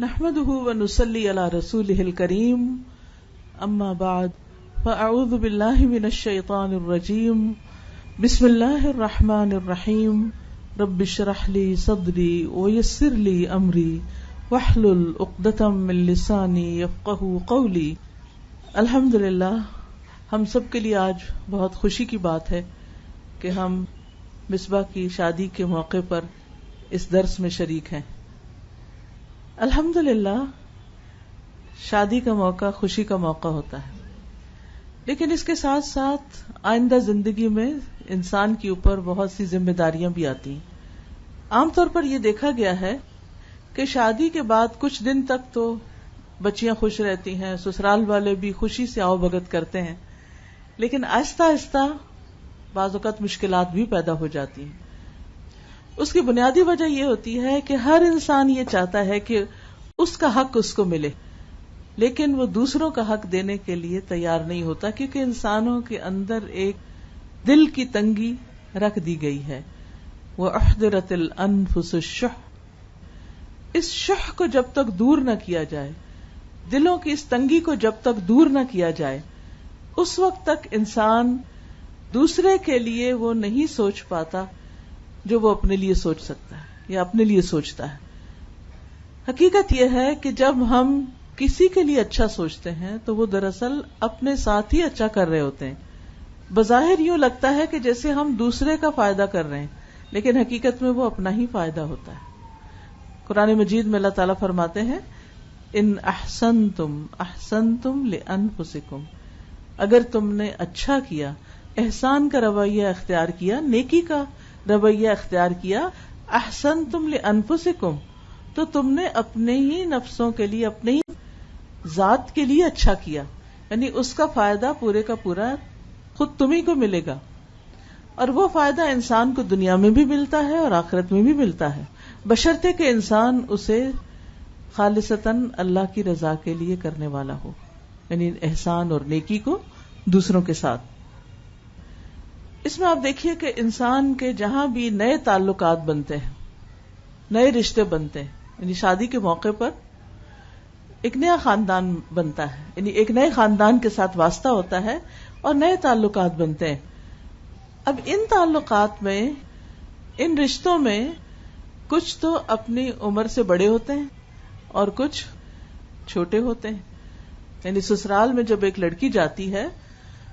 نحمده ونصلي على رسوله الكريم اما بعد فاعوذ بالله من الشيطان الرجيم بسم الله الرحمن الرحيم رب اشرح لي صدري ويسر لي امري واحلل عقدة من لساني يفقهوا قولي. الحمدللہ ہم سب کے لیے آج بہت خوشی کی بات ہے کہ ہم مصباح کی شادی کے موقع پر اس درس میں شریک ہیں. الحمدللہ شادی کا موقع خوشی کا موقع ہوتا ہے، لیکن اس کے ساتھ ساتھ آئندہ زندگی میں انسان کے اوپر بہت سی ذمہ داریاں بھی آتی ہیں. عام طور پر یہ دیکھا گیا ہے کہ شادی کے بعد کچھ دن تک تو بچیاں خوش رہتی ہیں، سسرال والے بھی خوشی سے آؤ بھگت کرتے ہیں، لیکن آہستہ آہستہ بعض اوقات مشکلات بھی پیدا ہو جاتی ہیں. اس کی بنیادی وجہ یہ ہوتی ہے کہ ہر انسان یہ چاہتا ہے کہ اس کا حق اس کو ملے، لیکن وہ دوسروں کا حق دینے کے لیے تیار نہیں ہوتا، کیونکہ انسانوں کے اندر ایک دل کی تنگی رکھ دی گئی ہے. وَأُحْضِرَتِ الْأَنفُسُ الشُّحَّ، اس شح کو جب تک دور نہ کیا جائے، دلوں کی اس تنگی کو جب تک دور نہ کیا جائے، اس وقت تک انسان دوسرے کے لیے وہ نہیں سوچ پاتا جو وہ اپنے لیے سوچ سکتا ہے یا اپنے لیے سوچتا ہے. حقیقت یہ ہے کہ جب ہم کسی کے لیے اچھا سوچتے ہیں تو وہ دراصل اپنے ساتھ ہی اچھا کر رہے ہوتے ہیں. بظاہر یوں لگتا ہے کہ جیسے ہم دوسرے کا فائدہ کر رہے ہیں، لیکن حقیقت میں وہ اپنا ہی فائدہ ہوتا ہے. قرآن مجید میں اللہ تعالیٰ فرماتے ہیں ان احسنتم احسنتم لانفسکم، اگر تم نے اچھا کیا، احسان کا رویہ اختیار کیا، نیکی کا رویہ اختیار کیا، احسنتم لانفسکم، تو تم نے اپنے ہی نفسوں کے لیے، اپنے ہی ذات کے لیے اچھا کیا، یعنی اس کا فائدہ پورے کا پورا خود تمہیں کو ملے گا. اور وہ فائدہ انسان کو دنیا میں بھی ملتا ہے اور آخرت میں بھی ملتا ہے، بشرطے کہ انسان اسے خالصتاً اللہ کی رضا کے لیے کرنے والا ہو، یعنی احسان اور نیکی کو دوسروں کے ساتھ. اس میں آپ دیکھیے کہ انسان کے جہاں بھی نئے تعلقات بنتے ہیں، نئے رشتے بنتے ہیں، یعنی شادی کے موقع پر ایک نیا خاندان بنتا ہے، یعنی ایک نئے خاندان کے ساتھ واسطہ ہوتا ہے اور نئے تعلقات بنتے ہیں. اب ان تعلقات میں، ان رشتوں میں کچھ تو اپنی عمر سے بڑے ہوتے ہیں اور کچھ چھوٹے ہوتے ہیں. یعنی سسرال میں جب ایک لڑکی جاتی ہے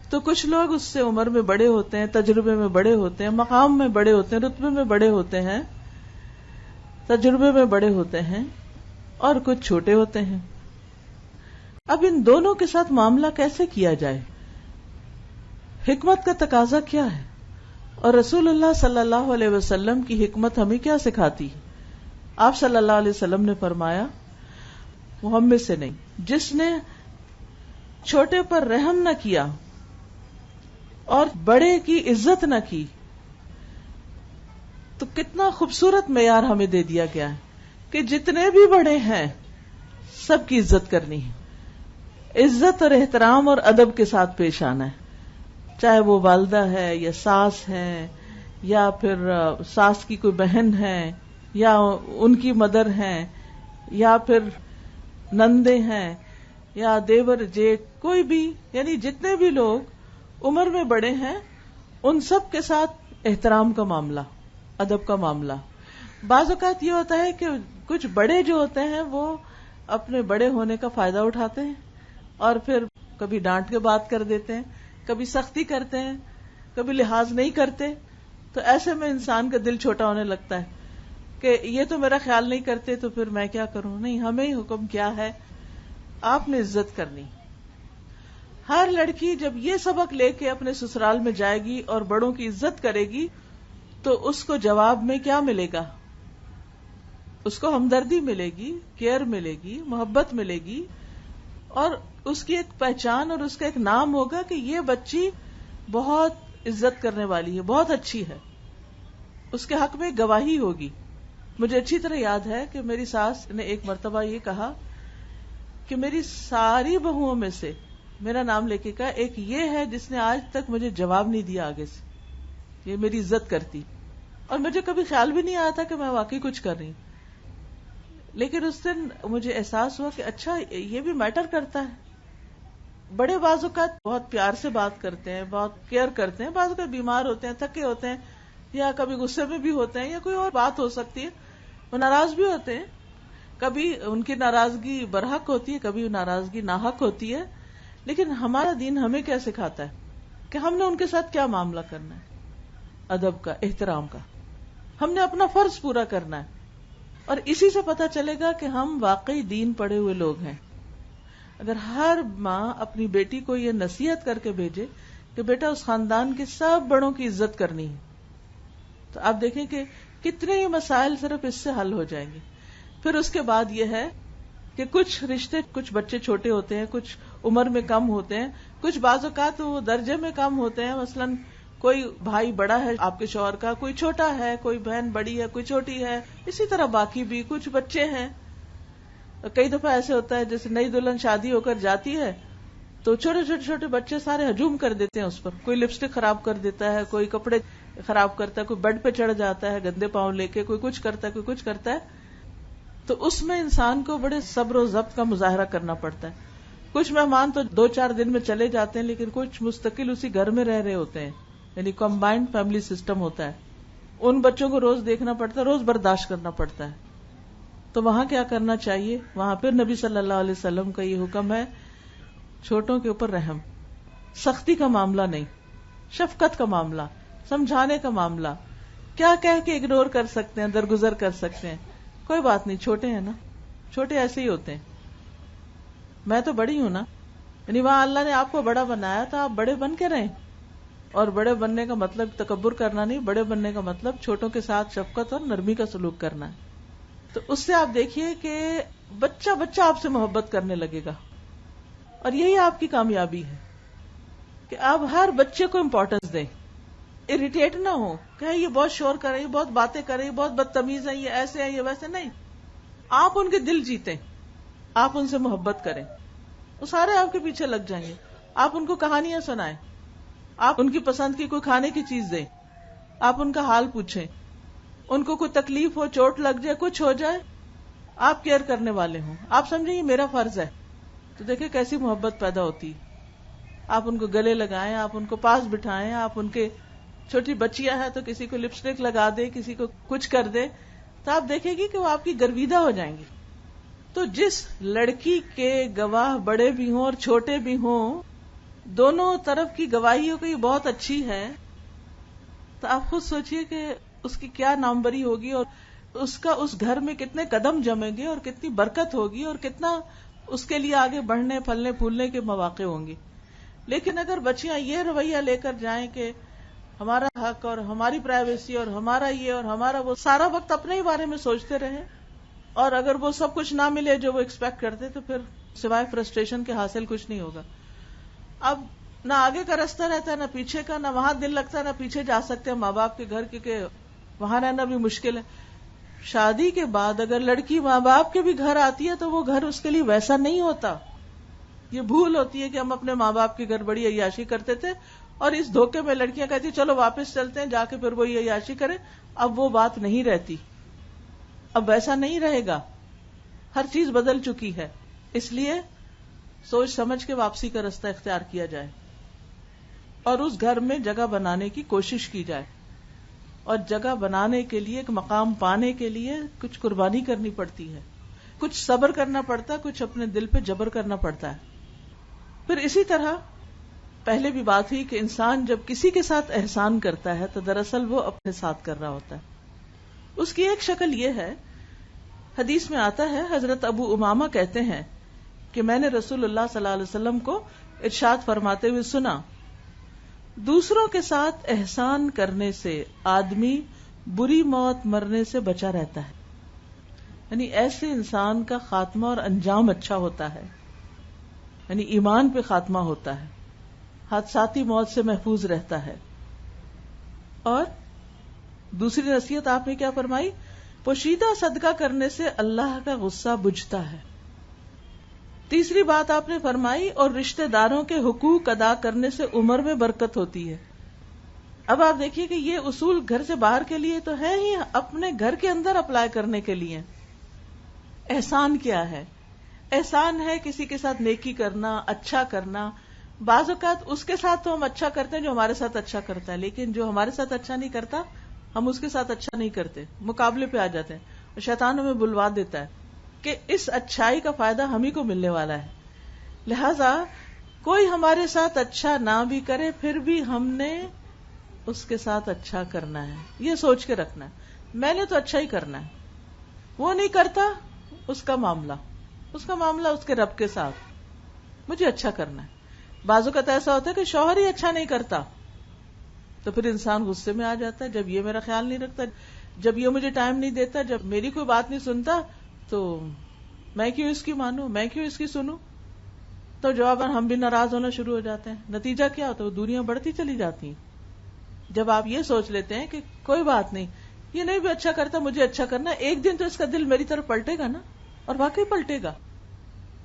تو کچھ لوگ اس سے عمر میں بڑے ہوتے ہیں، تجربے میں بڑے ہوتے ہیں، مقام میں بڑے ہوتے ہیں، رتبے میں بڑے ہوتے ہیں، تجربے میں بڑے ہوتے ہیں، اور کچھ چھوٹے ہوتے ہیں. اب ان دونوں کے ساتھ معاملہ کیسے کیا جائے؟ حکمت کا تقاضا کیا ہے؟ اور رسول اللہ صلی اللہ علیہ وسلم کی حکمت ہمیں کیا سکھاتی ہے؟ آپ صلی اللہ علیہ وسلم نے فرمایا محمد سے نہیں، جس نے چھوٹے پر رحم نہ کیا اور بڑے کی عزت نہ کی، تو کتنا خوبصورت معیار ہمیں دے دیا گیا ہے کہ جتنے بھی بڑے ہیں سب کی عزت کرنی ہے، عزت اور احترام اور ادب کے ساتھ پیش آنا ہے، چاہے وہ والدہ ہے یا ساس ہے یا پھر ساس کی کوئی بہن ہے یا ان کی مدر ہیں یا پھر نندے ہیں یا دیور جیٹ، کوئی بھی، یعنی جتنے بھی لوگ عمر میں بڑے ہیں ان سب کے ساتھ احترام کا معاملہ، ادب کا معاملہ. بعض اوقات یہ ہوتا ہے کہ کچھ بڑے جو ہوتے ہیں وہ اپنے بڑے ہونے کا فائدہ اٹھاتے ہیں اور پھر کبھی ڈانٹ کے بات کر دیتے ہیں، کبھی سختی کرتے ہیں، کبھی لحاظ نہیں کرتے. تو ایسے میں انسان کا دل چھوٹا ہونے لگتا ہے کہ یہ تو میرا خیال نہیں کرتے تو پھر میں کیا کروں. نہیں، ہمیں حکم کیا ہے، آپ نے عزت کرنی. ہر لڑکی جب یہ سبق لے کے اپنے سسرال میں جائے گی اور بڑوں کی عزت کرے گی تو اس کو جواب میں کیا ملے گا؟ اس کو ہمدردی ملے گی، کیئر ملے گی، محبت ملے گی، اور اس کی ایک پہچان اور اس کا ایک نام ہوگا کہ یہ بچی بہت عزت کرنے والی ہے، بہت اچھی ہے. اس کے حق میں گواہی ہوگی. مجھے اچھی طرح یاد ہے کہ میری ساس نے ایک مرتبہ یہ کہا کہ میری ساری بہوؤں میں سے میرا نام لے کے کہا ایک یہ ہے جس نے آج تک مجھے جواب نہیں دیا آگے سے، یہ میری عزت کرتی، اور مجھے کبھی خیال بھی نہیں آیا تھا کہ میں واقعی کچھ کر رہی. لیکن اس دن مجھے احساس ہوا کہ اچھا یہ بھی میٹر کرتا ہے. بڑے بعض اوقات بہت پیار سے بات کرتے ہیں, بہت کیئر کرتے ہیں, بعض اوقات بیمار ہوتے ہیں, تھکے ہوتے ہیں, یا کبھی غصے میں بھی ہوتے ہیں, یا کوئی اور بات ہو سکتی ہے, وہ ناراض بھی ہوتے ہیں. کبھی ان کی ناراضگی برحق ہوتی ہے, کبھی ناراضگی ناحق ہوتی ہے. لیکن ہمارا دین ہمیں کیا سکھاتا ہے کہ ہم نے ان کے ساتھ کیا معاملہ کرنا ہے, ادب کا, احترام کا. ہم نے اپنا فرض پورا کرنا ہے, اور اسی سے پتہ چلے گا کہ ہم واقعی دین پڑھے ہوئے لوگ ہیں. اگر ہر ماں اپنی بیٹی کو یہ نصیحت کر کے بھیجے کہ بیٹا اس خاندان کے سب بڑوں کی عزت کرنی ہے, تو آپ دیکھیں کہ کتنے ہی مسائل صرف اس سے حل ہو جائیں گے. پھر اس کے بعد یہ ہے کہ کچھ رشتے, کچھ بچے چھوٹے ہوتے ہیں, کچھ عمر میں کم ہوتے ہیں, کچھ بعض اوقات وہ درجے میں کم ہوتے ہیں. مثلاً کوئی بھائی بڑا ہے آپ کے شوہر کا, کوئی چھوٹا ہے, کوئی بہن بڑی ہے, کوئی چھوٹی ہے, اسی طرح باقی بھی کچھ بچے ہیں. کئی دفعہ ایسے ہوتا ہے جیسے نئی دلہن شادی ہو کر جاتی ہے تو چھوٹے چھوٹے چھوٹے بچے سارے ہجوم کر دیتے ہیں اس پر. کوئی لپسٹک خراب کر دیتا ہے, کوئی کپڑے خراب کرتا ہے, کوئی بیڈ پہ چڑھ جاتا ہے گندے پاؤں لے کے, کوئی کچھ کرتا ہے, کوئی کچھ کرتا ہے. تو اس میں انسان کو بڑے صبر و ضبط کا مظاہرہ کرنا پڑتا ہے. کچھ مہمان تو 2-4 دن میں چلے جاتے ہیں, لیکن کچھ مستقل اسی گھر میں رہ رہے ہوتے ہیں, یعنی کمبائنڈ فیملی سسٹم ہوتا ہے. ان بچوں کو روز دیکھنا پڑتا ہے, روز برداشت کرنا پڑتا ہے. تو وہاں کیا کرنا چاہیے؟ وہاں پھر نبی صلی اللہ علیہ وسلم کا یہ حکم ہے, چھوٹوں کے اوپر رحم, سختی کا معاملہ نہیں, شفقت کا معاملہ, سمجھانے کا معاملہ. کیا کہہ کے اگنور کر سکتے ہیں, درگزر کر سکتے ہیں, کوئی بات نہیں, چھوٹے ہیں نا, چھوٹے ایسے ہی ہوتے ہیں. میں تو بڑی ہوں نا, یعنی وہاں اللہ نے آپ کو بڑا بنایا تو آپ بڑے بن کے رہیں. اور بڑے بننے کا مطلب تکبر کرنا نہیں, بڑے بننے کا مطلب چھوٹوں کے ساتھ شفقت اور نرمی کا سلوک کرنا ہے. تو اس سے آپ دیکھیے کہ بچہ بچہ آپ سے محبت کرنے لگے گا, اور یہی آپ کی کامیابی ہے کہ آپ ہر بچے کو امپورٹنس دیں. اریٹیٹ نہ ہو کہ یہ بہت شور کر رہے ہیں, بہت باتیں کر رہے ہیں, بہت بدتمیز ہیں, یہ ایسے ہیں, یہ ویسے. نہیں, آپ ان کے دل جیتیں, آپ ان سے محبت کریں, وہ سارے آپ کے پیچھے لگ جائیں گے. آپ ان کو کہانیاں سنائیں, آپ ان کی پسند کی کوئی کھانے کی چیز دیں, آپ ان کا حال پوچھیں, ان کو کوئی تکلیف ہو, چوٹ لگ جائے, کچھ ہو جائے, آپ کیئر کرنے والے ہوں, آپ سمجھیں یہ میرا فرض ہے. تو دیکھیں کیسی محبت پیدا ہوتی. آپ ان کو گلے لگائیں, آپ ان کو پاس بٹھائیں, آپ ان کے چھوٹی بچیاں ہیں تو کسی کو لپسٹک لگا دے, کسی کو کچھ کر دے, تو آپ دیکھیں گی کہ وہ آپ کی گرویدہ ہو جائیں گی. تو جس لڑکی کے گواہ بڑے بھی ہوں اور چھوٹے بھی ہوں, دونوں طرف کی گواہی ہو کہ یہ بہت اچھی ہے, تو آپ خود سوچئے کہ اس کی کیا ناموری ہوگی, اور اس کا اس گھر میں کتنے قدم جمیں گے, اور کتنی برکت ہوگی, اور کتنا اس کے لیے آگے بڑھنے پھلنے پھولنے کے مواقع ہوں گے. لیکن اگر بچیاں یہ رویہ لے کر جائیں کہ ہمارا حق اور ہماری پرائیویسی اور ہمارا یہ اور ہمارا وہ, سارا وقت اپنے ہی بارے میں سوچتے رہے, اور اگر وہ سب کچھ نہ ملے جو وہ ایکسپیکٹ کرتے, تو پھر سوائے فرسٹریشن کے حاصل کچھ نہیں ہوگا. اب نہ آگے کا راستہ رہتا ہے, نہ پیچھے کا, نہ وہاں دل لگتا ہے, نہ پیچھے جا سکتے ہیں ماں باپ کے گھر, کیونکہ وہاں رہنا بھی مشکل ہے. شادی کے بعد اگر لڑکی ماں باپ کے بھی گھر آتی ہے تو وہ گھر اس کے لیے ویسا نہیں ہوتا. یہ بھول ہوتی ہے کہ ہم اپنے ماں باپ کے گھر بڑی عیاشی کرتے تھے, اور اس دھوکے میں لڑکیاں کہتی چلو واپس چلتے ہیں, جا کے پھر وہ یہ عیاشی کرے. اب وہ بات نہیں رہتی, اب ویسا نہیں رہے گا, ہر چیز بدل چکی ہے. اس لیے سوچ سمجھ کے واپسی کا راستہ اختیار کیا جائے, اور اس گھر میں جگہ بنانے کی کوشش کی جائے. اور جگہ بنانے کے لیے, ایک مقام پانے کے لیے کچھ قربانی کرنی پڑتی ہے, کچھ صبر کرنا پڑتا ہے, کچھ اپنے دل پہ جبر کرنا پڑتا ہے. پھر اسی طرح پہلے بھی بات ہوئی کہ انسان جب کسی کے ساتھ احسان کرتا ہے تو دراصل وہ اپنے ساتھ کر رہا ہوتا ہے. اس کی ایک شکل یہ ہے, حدیث میں آتا ہے, حضرت ابو امامہ کہتے ہیں کہ میں نے رسول اللہ صلی اللہ علیہ وسلم کو ارشاد فرماتے ہوئے سنا, دوسروں کے ساتھ احسان کرنے سے آدمی بری موت مرنے سے بچا رہتا ہے. یعنی ایسے انسان کا خاتمہ اور انجام اچھا ہوتا ہے, یعنی ایمان پہ خاتمہ ہوتا ہے, حادثاتی موت سے محفوظ رہتا ہے. اور دوسری نصیحت آپ نے کیا فرمائی, پوشیدہ صدقہ کرنے سے اللہ کا غصہ بجھتا ہے. تیسری بات آپ نے فرمائی, اور رشتہ داروں کے حقوق ادا کرنے سے عمر میں برکت ہوتی ہے. اب آپ دیکھیے کہ یہ اصول گھر سے باہر کے لیے تو ہے ہی, اپنے گھر کے اندر اپلائی کرنے کے لیے. احسان کیا ہے؟ احسان ہے کسی کے ساتھ نیکی کرنا، اچھا کرنا. بعض اوقات اس کے ساتھ تو ہم اچھا کرتے ہیں جو ہمارے ساتھ اچھا کرتا ہے، لیکن جو ہمارے ساتھ اچھا نہیں کرتا ہم اس کے ساتھ اچھا نہیں کرتے، مقابلے پہ آ جاتے ہیں، اور شیطان ہمیں بلوا دیتا ہے کہ اس اچھائی کا فائدہ ہم ہی کو ملنے والا ہے. لہذا کوئی ہمارے ساتھ اچھا نہ بھی کرے پھر بھی ہم نے اس کے ساتھ اچھا کرنا ہے، یہ سوچ کے رکھنا ہے میں نے تو اچھا ہی کرنا ہے. وہ نہیں کرتا، اس کا معاملہ اس کے رب کے ساتھ، مجھے اچھا کرنا ہے. بعض اوقات ایسا ہوتا ہے کہ شوہر ہی اچھا نہیں کرتا تو پھر انسان غصے میں آ جاتا ہے، جب یہ میرا خیال نہیں رکھتا، جب یہ مجھے ٹائم نہیں دیتا، جب میری کوئی بات نہیں سنتا تو میں کیوں اس کی مانوں، میں کیوں اس کی سنوں. تو جواباً ہم بھی ناراض ہونا شروع ہو جاتے ہیں. نتیجہ کیا ہوتا ہے؟ دوریاں بڑھتی چلی جاتی ہیں. جب آپ یہ سوچ لیتے ہیں کہ کوئی بات نہیں، یہ نہیں بھی اچھا کرتا، مجھے اچھا کرنا، ایک دن تو اس کا دل میری طرف پلٹے گا نا، اور واقعی پلٹے گا.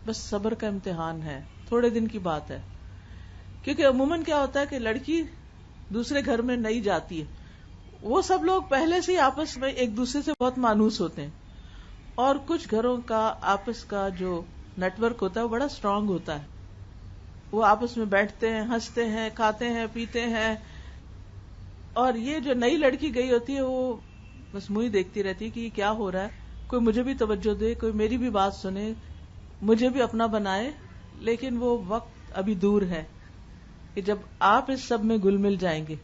بس صبر کا امتحان ہے، تھوڑے دن کی بات ہے. کیونکہ عموماً کیا ہوتا ہے کہ لڑکی دوسرے گھر میں نہیں جاتی ہے، وہ سب لوگ پہلے سے ہی آپس میں ایک دوسرے سے بہت مانوس ہوتے ہیں، اور کچھ گھروں کا آپس کا جو نیٹ ورک ہوتا ہے وہ بڑا اسٹرانگ ہوتا ہے. وہ آپس میں بیٹھتے ہیں، ہنستے ہیں، کھاتے ہیں، پیتے ہیں. اور یہ جو نئی لڑکی گئی ہوتی ہے وہ بس منہ ہی دیکھتی رہتی ہے کہ یہ کیا ہو رہا ہے، کوئی مجھے بھی توجہ دے، کوئی میری بھی بات سنے، مجھے بھی اپنا بنائے. لیکن وہ وقت ابھی دور ہے کہ جب آپ اس سب میں گل مل جائیں گے.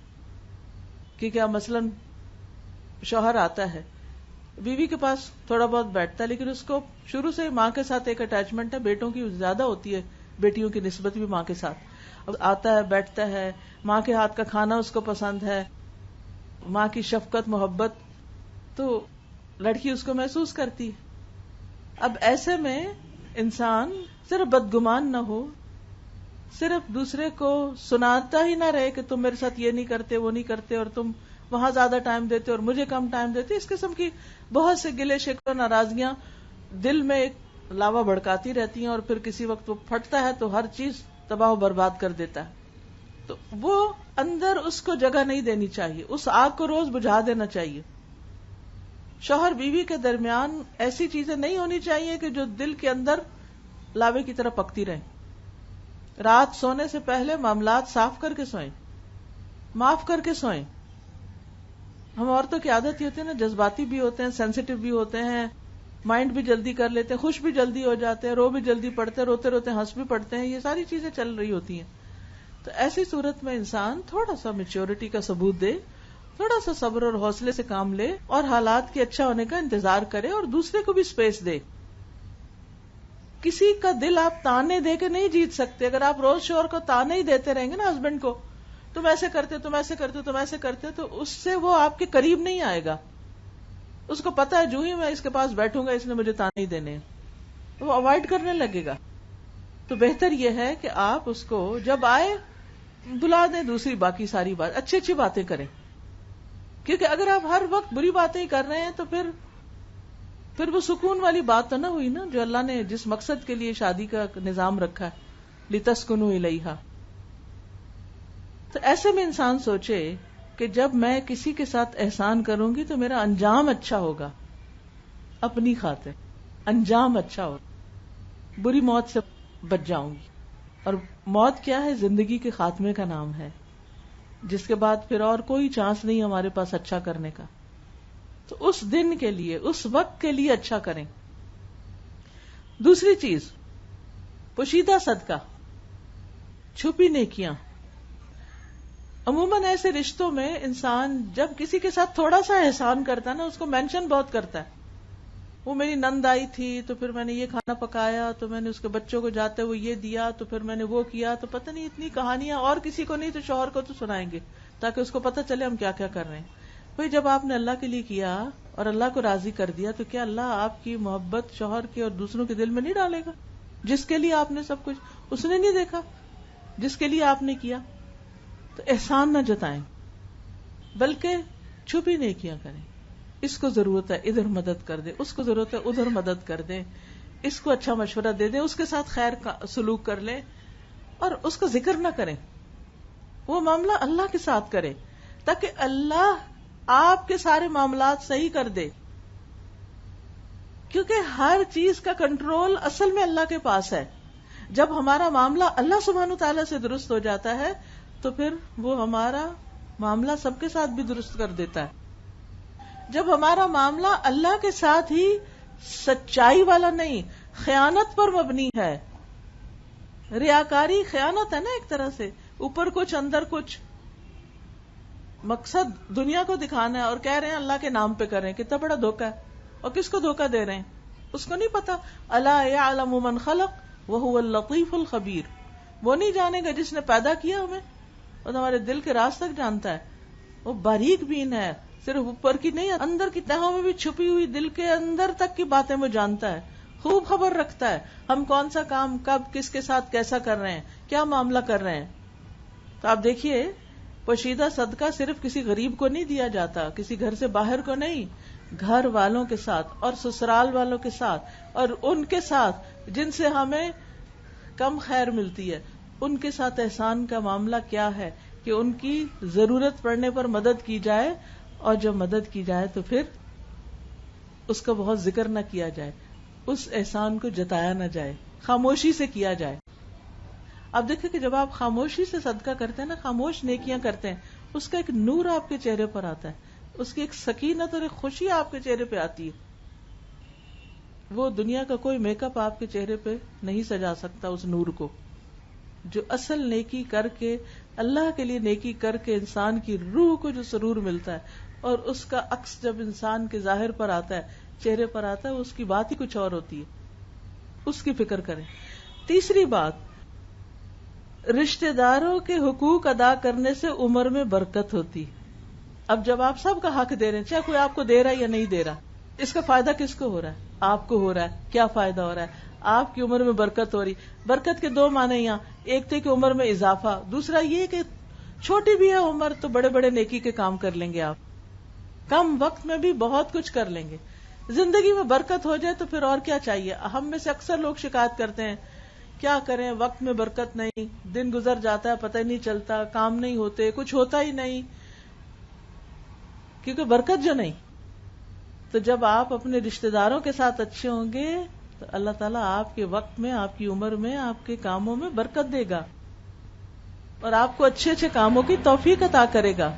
کیونکہ اب مثلاً شوہر آتا ہے، بیوی کے پاس تھوڑا بہت بیٹھتا ہے، لیکن اس کو شروع سے ماں کے ساتھ ایک اٹیچمنٹ ہے، بیٹوں کی زیادہ ہوتی ہے، بیٹیوں کی نسبت بھی ماں کے ساتھ. اب آتا ہے، بیٹھتا ہے، ماں کے ہاتھ کا کھانا اس کو پسند ہے، ماں کی شفقت محبت، تو لڑکی اس کو محسوس کرتی. اب ایسے میں انسان صرف بدگمان نہ ہو، صرف دوسرے کو سناتا ہی نہ رہے کہ تم میرے ساتھ یہ نہیں کرتے، وہ نہیں کرتے، اور تم وہاں زیادہ ٹائم دیتے اور مجھے کم ٹائم دیتے. اس قسم کی بہت سے گلے شکوے، ناراضگیاں دل میں ایک لاوا بھڑکاتی رہتی ہیں، اور پھر کسی وقت وہ پھٹتا ہے تو ہر چیز تباہ و برباد کر دیتا ہے. تو وہ اندر اس کو جگہ نہیں دینی چاہیے، اس آگ کو روز بجھا دینا چاہیے. شوہر بیوی کے درمیان ایسی چیزیں نہیں ہونی چاہیے کہ جو دل کے اندر لاوے کی طرح پکتی رہیں. رات سونے سے پہلے معاملات صاف کر کے سوئیں، معاف کر کے سوئیں. ہم عورتوں کی عادت یہ ہوتی ہے نا، جذباتی بھی ہوتے ہیں، سینسیٹیو بھی ہوتے ہیں، مائنڈ بھی جلدی کر لیتے ہیں، خوش بھی جلدی ہو جاتے ہیں، رو بھی جلدی پڑتے ہیں، روتے روتے ہنس بھی پڑتے ہیں. یہ ساری چیزیں چل رہی ہوتی ہیں. تو ایسی صورت میں انسان تھوڑا سا میچورٹی کا ثبوت دے، تھوڑا سا صبر اور حوصلے سے کام لے، اور حالات کے اچھا ہونے کا انتظار کرے، اور دوسرے کو بھی سپیس دے. کسی کا دل آپ تانے دے کے نہیں جیت سکتے. اگر آپ روز شوہر کو تانے ہی دیتے رہیں گے نا، ہسبینڈ کو، تم ایسے کرتے، تم ایسے کرتے، تم ایسے کرتے، تو اس سے وہ آپ کے قریب نہیں آئے گا. اس کو پتا ہے جو ہی میں اس کے پاس بیٹھوں گا اس نے مجھے تانے ہی دینے، وہ اوائڈ کرنے لگے گا. تو بہتر یہ ہے کہ آپ اس کو جب آئے بلا دیں، دوسری باقی ساری بات اچھی اچھی باتیں کریں. کیونکہ اگر آپ ہر وقت بری باتیں ہی کر رہے ہیں تو پھر وہ سکون والی بات تو نہ ہوئی نا، جو اللہ نے جس مقصد کے لیے شادی کا نظام رکھا ہے، لِتَسْكُنُوا إِلَيْهَا. تو ایسے میں انسان سوچے کہ جب میں کسی کے ساتھ احسان کروں گی تو میرا انجام اچھا ہوگا، اپنی خاطر انجام اچھا ہوگا، بری موت سے بچ جاؤں گی. اور موت کیا ہے؟ زندگی کے خاتمے کا نام ہے، جس کے بعد پھر اور کوئی چانس نہیں ہمارے پاس اچھا کرنے کا. تو اس دن کے لیے، اس وقت کے لیے اچھا کریں. دوسری چیز، پوشیدہ صدقہ، چھپی نیکیاں. عموماً ایسے رشتوں میں انسان جب کسی کے ساتھ تھوڑا سا احسان کرتا ہے نا، اس کو مینشن بہت کرتا ہے. وہ میری نند آئی تھی تو پھر میں نے یہ کھانا پکایا، تو میں نے اس کے بچوں کو جاتے ہوئے یہ دیا، تو پھر میں نے وہ کیا. تو پتہ نہیں اتنی کہانیاں، اور کسی کو نہیں تو شوہر کو تو سنائیں گے تاکہ اس کو پتہ چلے ہم کیا کیا کر رہے ہیں. بھئی جب آپ نے اللہ کے لیے کیا اور اللہ کو راضی کر دیا تو کیا اللہ آپ کی محبت شوہر کے اور دوسروں کے دل میں نہیں ڈالے گا؟ جس کے لیے آپ نے سب کچھ، اس نے نہیں دیکھا جس کے لیے آپ نے کیا. تو احسان نہ جتائیں بلکہ چھپی نیکیاں کریں. اس کو ضرورت ہے ادھر مدد کر دیں، اس کو ضرورت ہے ادھر مدد کر دیں، اس کو اچھا مشورہ دے دیں، اس کے ساتھ خیر کا سلوک کر لیں، اور اس کا ذکر نہ کریں. وہ معاملہ اللہ کے ساتھ کریں تاکہ اللہ آپ کے سارے معاملات صحیح کر دے. کیونکہ ہر چیز کا کنٹرول اصل میں اللہ کے پاس ہے. جب ہمارا معاملہ اللہ سبحانہ تعالیٰ سے درست ہو جاتا ہے تو پھر وہ ہمارا معاملہ سب کے ساتھ بھی درست کر دیتا ہے. جب ہمارا معاملہ اللہ کے ساتھ ہی سچائی والا نہیں، خیانت پر مبنی ہے. ریاکاری خیانت ہے نا ایک طرح سے، اوپر کچھ اندر کچھ، مقصد دنیا کو دکھانا ہے اور کہہ رہے ہیں اللہ کے نام پہ کر رہے ہیں. کتنا بڑا دھوکہ ہے. اور کس کو دھوکہ دے رہے ہیں؟ اس کو نہیں پتا. الا یعلم من خلق وهو اللطیف الخبیر. وہ نہیں جانے گا جس نے پیدا کیا ہمیں اور ہمارے دل کے راز تک جانتا ہے. وہ باریک بین ہے، صرف اوپر کی نہیں، اندر کی تہوں میں بھی چھپی ہوئی دل کے اندر تک کی باتیں وہ جانتا ہے، خوب خبر رکھتا ہے ہم کون سا کام کب کس کے ساتھ کیسا کر رہے ہیں، کیا معاملہ کر رہے ہیں. تو آپ دیکھیے پوشیدہ صدقہ صرف کسی غریب کو نہیں دیا جاتا، کسی گھر سے باہر کو نہیں، گھر والوں کے ساتھ اور سسرال والوں کے ساتھ اور ان کے ساتھ جن سے ہمیں کم خیر ملتی ہے، ان کے ساتھ احسان کا معاملہ کیا ہے کہ ان کی ضرورت پڑنے پر مدد کی جائے، اور جب مدد کی جائے تو پھر اس کا بہت ذکر نہ کیا جائے، اس احسان کو جتایا نہ جائے، خاموشی سے کیا جائے. اب دیکھیں کہ جب آپ خاموشی سے صدقہ کرتے ہیں نا، خاموش نیکیاں کرتے ہیں، اس کا ایک نور آپ کے چہرے پر آتا ہے، اس کی ایک سکینت اور ایک خوشی آپ کے چہرے پہ آتی ہے. وہ دنیا کا کوئی میک اپ آپ کے چہرے پہ نہیں سجا سکتا اس نور کو. جو اصل نیکی کر کے، اللہ کے لیے نیکی کر کے انسان کی روح کو جو سرور ملتا ہے اور اس کا عکس جب انسان کے ظاہر پر آتا ہے، چہرے پر آتا ہے، اس کی بات ہی کچھ اور ہوتی ہے. اس کی فکر کریں. تیسری بات، رشتہ داروں کے حقوق ادا کرنے سے عمر میں برکت ہوتی. اب جب آپ سب کا حق دے رہے ہیں، چاہے کوئی آپ کو دے رہا ہے یا نہیں دے رہا، اس کا فائدہ کس کو ہو رہا ہے؟ آپ کو ہو رہا ہے. کیا فائدہ ہو رہا ہے؟ آپ کی عمر میں برکت ہو رہی. برکت کے دو معنی یہاں، ایک تو کہ عمر میں اضافہ، دوسرا یہ کہ چھوٹی بھی ہے عمر تو بڑے بڑے نیکی کے کام کر لیں گے آپ، کم وقت میں بھی بہت کچھ کر لیں گے. زندگی میں برکت ہو جائے تو پھر اور کیا چاہیے. ہم میں سے اکثر لوگ شکایت کرتے ہیں کیا کریں، وقت میں برکت نہیں، دن گزر جاتا ہے پتہ ہی نہیں چلتا، کام نہیں ہوتے، کچھ ہوتا ہی نہیں، کیونکہ برکت جو نہیں. تو جب آپ اپنے رشتہ داروں کے ساتھ اچھے ہوں گے تو اللہ تعالیٰ آپ کے وقت میں، آپ کی عمر میں، آپ کے کاموں میں برکت دے گا اور آپ کو اچھے اچھے کاموں کی توفیق عطا کرے گا.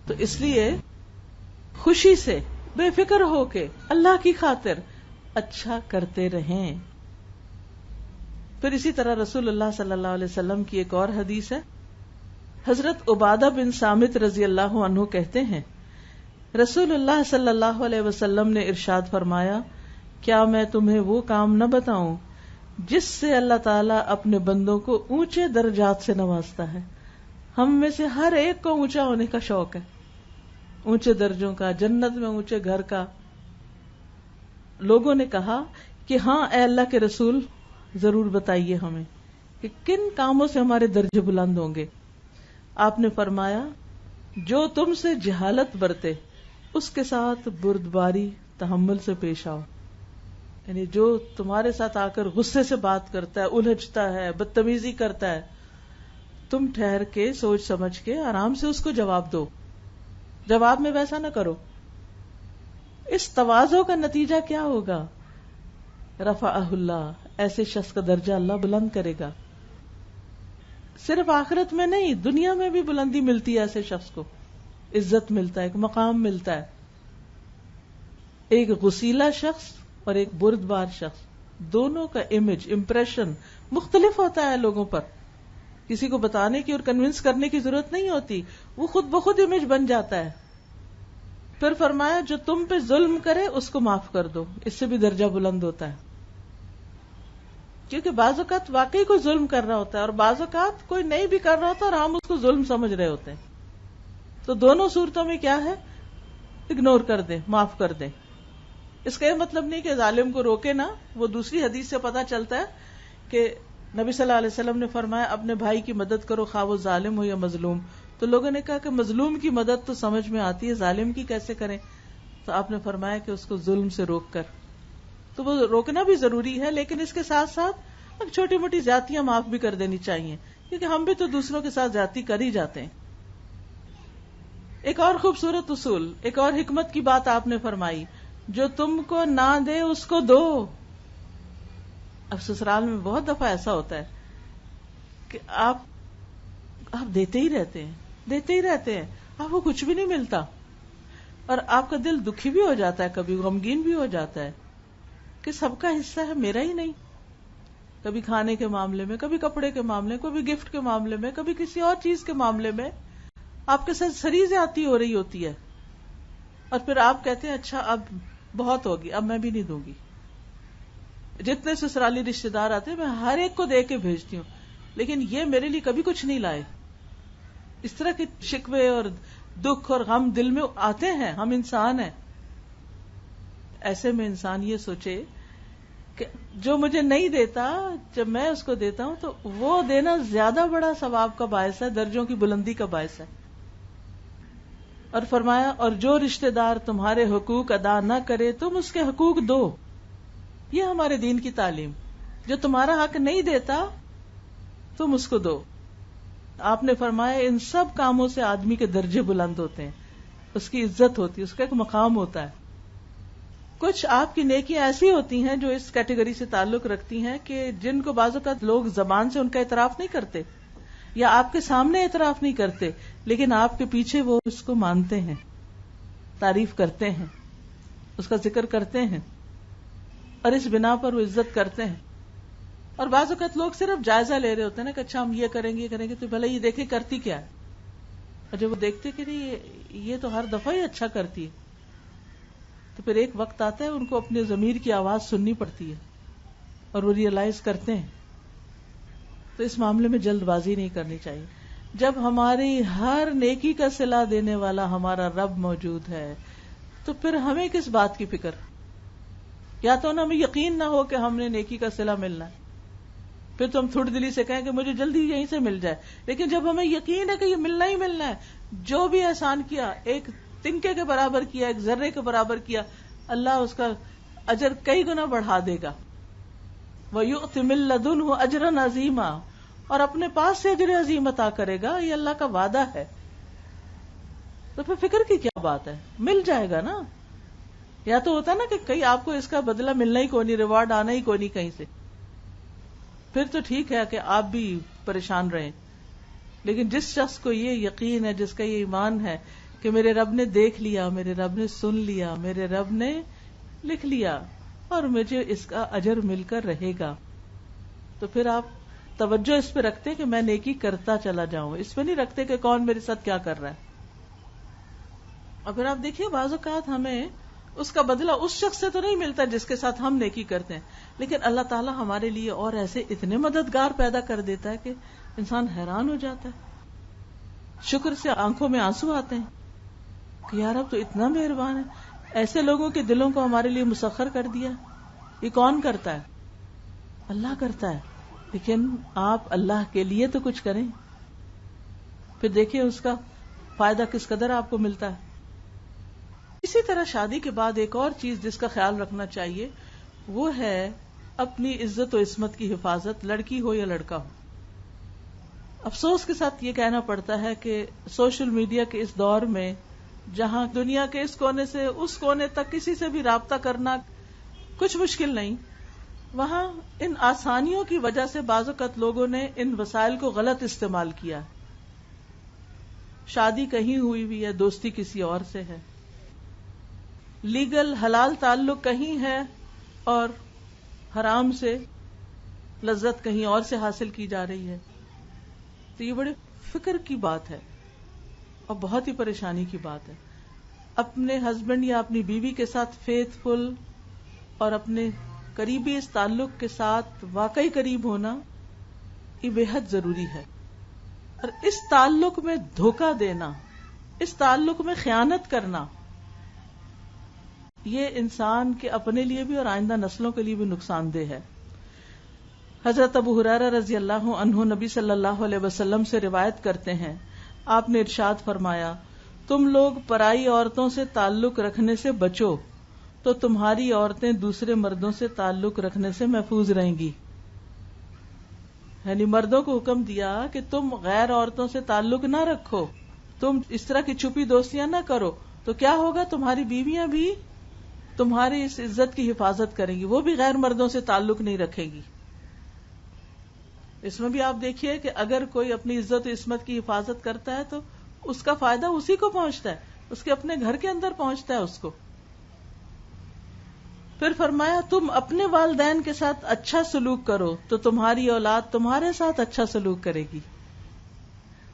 تو اس لیے خوشی سے، بے فکر ہو کے، اللہ کی خاطر اچھا کرتے رہیں. پھر اسی طرح رسول اللہ صلی اللہ علیہ وسلم کی ایک اور حدیث ہے. حضرت عبادہ بن صامت رضی اللہ عنہ کہتے ہیں رسول اللہ صلی اللہ علیہ وسلم نے ارشاد فرمایا، کیا میں تمہیں وہ کام نہ بتاؤں جس سے اللہ تعالیٰ اپنے بندوں کو اونچے درجات سے نوازتا ہے. ہم میں سے ہر ایک کو اونچا ہونے کا شوق ہے، اونچے درجوں کا، جنت میں اونچے گھر کا. لوگوں نے کہا کہ ہاں اے اللہ کے رسول، ضرور بتائیے ہمیں کہ کن کاموں سے ہمارے درجے بلند ہوں گے. آپ نے فرمایا، جو تم سے جہالت برتے اس کے ساتھ بردباری تحمل سے پیش آؤ. یعنی جو تمہارے ساتھ آ کر غصے سے بات کرتا ہے، الجھتا ہے، بدتمیزی کرتا ہے، تم ٹھہر کے سوچ سمجھ کے آرام سے اس کو جواب دو. جواب میں ویسا نہ کرو. اس تواضع کا نتیجہ کیا ہوگا؟ رفعہ اللہ، ایسے شخص کا درجہ اللہ بلند کرے گا. صرف آخرت میں نہیں، دنیا میں بھی بلندی ملتی ہے. ایسے شخص کو عزت ملتا ہے، ایک مقام ملتا ہے. ایک غسیلا شخص اور ایک بردبار شخص، دونوں کا امیج، امپریشن مختلف ہوتا ہے لوگوں پر. کسی کو بتانے کی اور کنونس کرنے کی ضرورت نہیں ہوتی، وہ خود بخود امیج بن جاتا ہے. پھر فرمایا، جو تم پہ ظلم کرے اس کو معاف کر دو، اس سے بھی درجہ بلند ہوتا ہے. کیونکہ بعض اوقات واقعی کوئی ظلم کر رہا ہوتا ہے اور بعض اوقات کوئی نہیں بھی کر رہا ہوتا اور ہم اس کو ظلم سمجھ رہے ہوتے ہیں. تو دونوں صورتوں میں کیا ہے؟ اگنور کر دیں، معاف کر دیں. اس کا یہ مطلب نہیں کہ ظالم کو روکے نا. وہ دوسری حدیث سے پتا چلتا ہے کہ نبی صلی اللہ علیہ وسلم نے فرمایا اپنے بھائی کی مدد کرو خواہ وہ ظالم ہو یا مظلوم. تو لوگوں نے کہا کہ مظلوم کی مدد تو سمجھ میں آتی ہے، ظالم کی کیسے کریں؟ تو آپ نے فرمایا کہ اس کو ظلم سے روک کر. تو وہ روکنا بھی ضروری ہے، لیکن اس کے ساتھ ساتھ چھوٹی موٹی زیادتیاں معاف بھی کر دینی چاہیے، کیونکہ ہم بھی تو دوسروں کے ساتھ زیادتی کر ہی جاتے ہیں. ایک اور خوبصورت اصول، ایک اور حکمت کی بات آپ نے فرمائی، جو تم کو نہ دے اس کو دو. اب سسرال میں بہت دفعہ ایسا ہوتا ہے کہ آپ دیتے ہی رہتے ہیں, آپ کو کچھ بھی نہیں ملتا, اور آپ کا دل دکھی بھی ہو جاتا ہے, کبھی غمگین بھی ہو جاتا ہے کہ سب کا حصہ ہے, میرا ہی نہیں. کبھی کھانے کے معاملے میں, کبھی کپڑے کے معاملے میں, کبھی گفٹ کے معاملے میں, کبھی کسی اور چیز کے معاملے میں آپ کے ساتھ سری زیادتی ہو رہی ہوتی ہے, اور پھر آپ کہتے ہیں اچھا اب بہت ہوگی, اب میں بھی نہیں دوں گی. جتنے سسرالی رشتے دار آتے ہیں میں ہر ایک کو دے کے بھیجتی ہوں, لیکن یہ میرے لیے کبھی کچھ نہیں لائے. اس طرح کے شکوے اور دکھ اور غم دل میں آتے ہیں, ہم انسان ہیں. ایسے میں انسان یہ سوچے کہ جو مجھے نہیں دیتا, جب میں اس کو دیتا ہوں تو وہ دینا زیادہ بڑا ثواب کا باعث ہے, درجوں کی بلندی کا باعث ہے. اور فرمایا اور جو رشتہ دار تمہارے حقوق ادا نہ کرے تم اس کے حقوق دو. یہ ہمارے دین کی تعلیم, جو تمہارا حق نہیں دیتا تم اس کو دو. آپ نے فرمایا ان سب کاموں سے آدمی کے درجے بلند ہوتے ہیں, اس کی عزت ہوتی ہے, اس کا ایک مقام ہوتا ہے. کچھ آپ کی نیکیاں ایسی ہوتی ہیں جو اس کیٹیگری سے تعلق رکھتی ہیں کہ جن کو بعض اوقات لوگ زبان سے ان کا اعتراف نہیں کرتے یا آپ کے سامنے اعتراف نہیں کرتے, لیکن آپ کے پیچھے وہ اس کو مانتے ہیں, تعریف کرتے ہیں, اس کا ذکر کرتے ہیں, اور اس بنا پر وہ عزت کرتے ہیں. اور بعض اوقات لوگ صرف جائزہ لے رہے ہوتے ہیں نا کہ اچھا ہم یہ کریں گے تو بھلے یہ دیکھیں کرتی کیا ہے, اور جب وہ دیکھتے کہ نہیں یہ تو ہر دفعہ ہی اچھا کرتی ہے, تو پھر ایک وقت آتا ہے ان کو اپنے ضمیر کی آواز سننی پڑتی ہے اور وہ ریئلائز کرتے ہیں. تو اس معاملے میں جلد بازی نہیں کرنی چاہیے. جب ہماری ہر نیکی کا صلہ دینے والا ہمارا رب موجود ہے تو پھر ہمیں کس بات کی فکر. یا تو ہمیں یقین نہ ہو کہ ہم نے نیکی کا صلہ ملنا ہے, پھر تو ہم تھوڑی دلی سے کہیں کہ مجھے جلدی یہیں سے مل جائے. لیکن جب ہمیں یقین ہے کہ یہ ملنا ہی ملنا ہے, جو بھی احسان کیا, ایک تنکے کے برابر کیا, ایک ذرے کے برابر کیا, اللہ اس کا اجر کئی گنا بڑھا دے گا. وَيُؤْتِ مِن لَّدُنْهُ أَجْرًا عَظِيمًا, اور اپنے پاس سے اجر عظیم عطا کرے گا, یہ اللہ کا وعدہ ہے. تو پھر فکر کی کیا بات ہے, مل جائے گا نا. یا تو ہوتا نا کہ کہیں آپ کو اس کا بدلہ ملنا ہی کوئی نہیں, ریوارڈ آنا ہی کوئی نہیں کہیں سے, پھر تو ٹھیک ہے کہ آپ بھی پریشان رہیں. لیکن جس شخص کو یہ یقین ہے, جس کا یہ ایمان ہے کہ میرے رب نے دیکھ لیا, میرے رب نے سن لیا, میرے رب نے لکھ لیا اور مجھے اس کا اجر مل کر رہے گا, تو پھر آپ توجہ اس پہ رکھتے کہ میں نیکی کرتا چلا جاؤں, اس پہ نہیں رکھتے کہ کون میرے ساتھ کیا کر رہا ہے. اور پھر آپ دیکھیے بعض اوقات ہمیں اس کا بدلہ اس شخص سے تو نہیں ملتا جس کے ساتھ ہم نیکی کرتے ہیں, لیکن اللہ تعالیٰ ہمارے لیے اور ایسے اتنے مددگار پیدا کر دیتا ہے کہ انسان حیران ہو جاتا ہے. شکر سے آنکھوں میں آنسو آتے ہیں کہ یار اب تو اتنا مہربان ہے, ایسے لوگوں کے دلوں کو ہمارے لیے مسخر کر دیا. یہ کون کرتا ہے؟ اللہ کرتا ہے. لیکن آپ اللہ کے لیے تو کچھ کریں, پھر دیکھیں اس کا فائدہ کس قدر آپ کو ملتا ہے. اسی طرح شادی کے بعد ایک اور چیز جس کا خیال رکھنا چاہیے وہ ہے اپنی عزت و عصمت کی حفاظت, لڑکی ہو یا لڑکا ہو. افسوس کے ساتھ یہ کہنا پڑتا ہے کہ سوشل میڈیا کے اس دور میں جہاں دنیا کے اس کونے سے اس کونے تک کسی سے بھی رابطہ کرنا کچھ مشکل نہیں, وہاں ان آسانیوں کی وجہ سے بعض اوقات لوگوں نے ان وسائل کو غلط استعمال کیا. شادی کہیں ہوئی ہوئی ہے, دوستی کسی اور سے ہے, لیگل حلال تعلق کہیں ہے اور حرام سے لذت کہیں اور سے حاصل کی جا رہی ہے. تو یہ بڑے فکر کی بات ہے اور بہت ہی پریشانی کی بات ہے. اپنے ہسبینڈ یا اپنی بیوی کے ساتھ فیتھ فل اور اپنے قریبی اس تعلق کے ساتھ واقعی قریب ہونا یہ بے حد ضروری ہے. اور اس تعلق میں دھوکہ دینا, اس تعلق میں خیانت کرنا, یہ انسان کے اپنے لیے بھی اور آئندہ نسلوں کے لیے بھی نقصان دہ ہے. حضرت ابو ہریرہ رضی اللہ عنہ نبی صلی اللہ علیہ وسلم سے روایت کرتے ہیں, آپ نے ارشاد فرمایا, تم لوگ پرائی عورتوں سے تعلق رکھنے سے بچو تو تمہاری عورتیں دوسرے مردوں سے تعلق رکھنے سے محفوظ رہیں گی. یعنی مردوں کو حکم دیا کہ تم غیر عورتوں سے تعلق نہ رکھو, تم اس طرح کی چھپی دوستیاں نہ کرو, تو کیا ہوگا, تمہاری بیویاں بھی تمہاری اس عزت کی حفاظت کریں گی، وہ بھی غیر مردوں سے تعلق نہیں رکھے گی. اس میں بھی آپ دیکھیے کہ اگر کوئی اپنی عزت و عصمت کی حفاظت کرتا ہے تو اس کا فائدہ اسی کو پہنچتا ہے، اس کے اپنے گھر کے اندر پہنچتا ہے اس کو. پھر فرمایا تم اپنے والدین کے ساتھ اچھا سلوک کرو تو تمہاری اولاد تمہارے ساتھ اچھا سلوک کرے گی.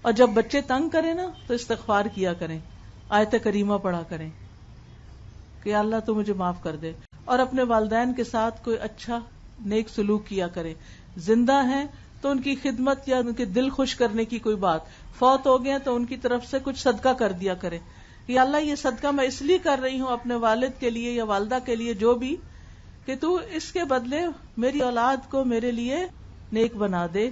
اور جب بچے تنگ کریں نا تو استغفار کیا کریں، آیت کریمہ پڑھا کریں کہ یا اللہ تو مجھے معاف کر دے. اور اپنے والدین کے ساتھ کوئی اچھا نیک سلوک کیا کریں. زندہ ہیں تو ان کی خدمت یا ان کے دل خوش کرنے کی کوئی بات، فوت ہو گئے تو ان کی طرف سے کچھ صدقہ کر دیا کریں کہ اللہ یہ صدقہ میں اس لیے کر رہی ہوں اپنے والد کے لیے یا والدہ کے لیے جو بھی، کہ تو اس کے بدلے میری اولاد کو میرے لیے نیک بنا دے،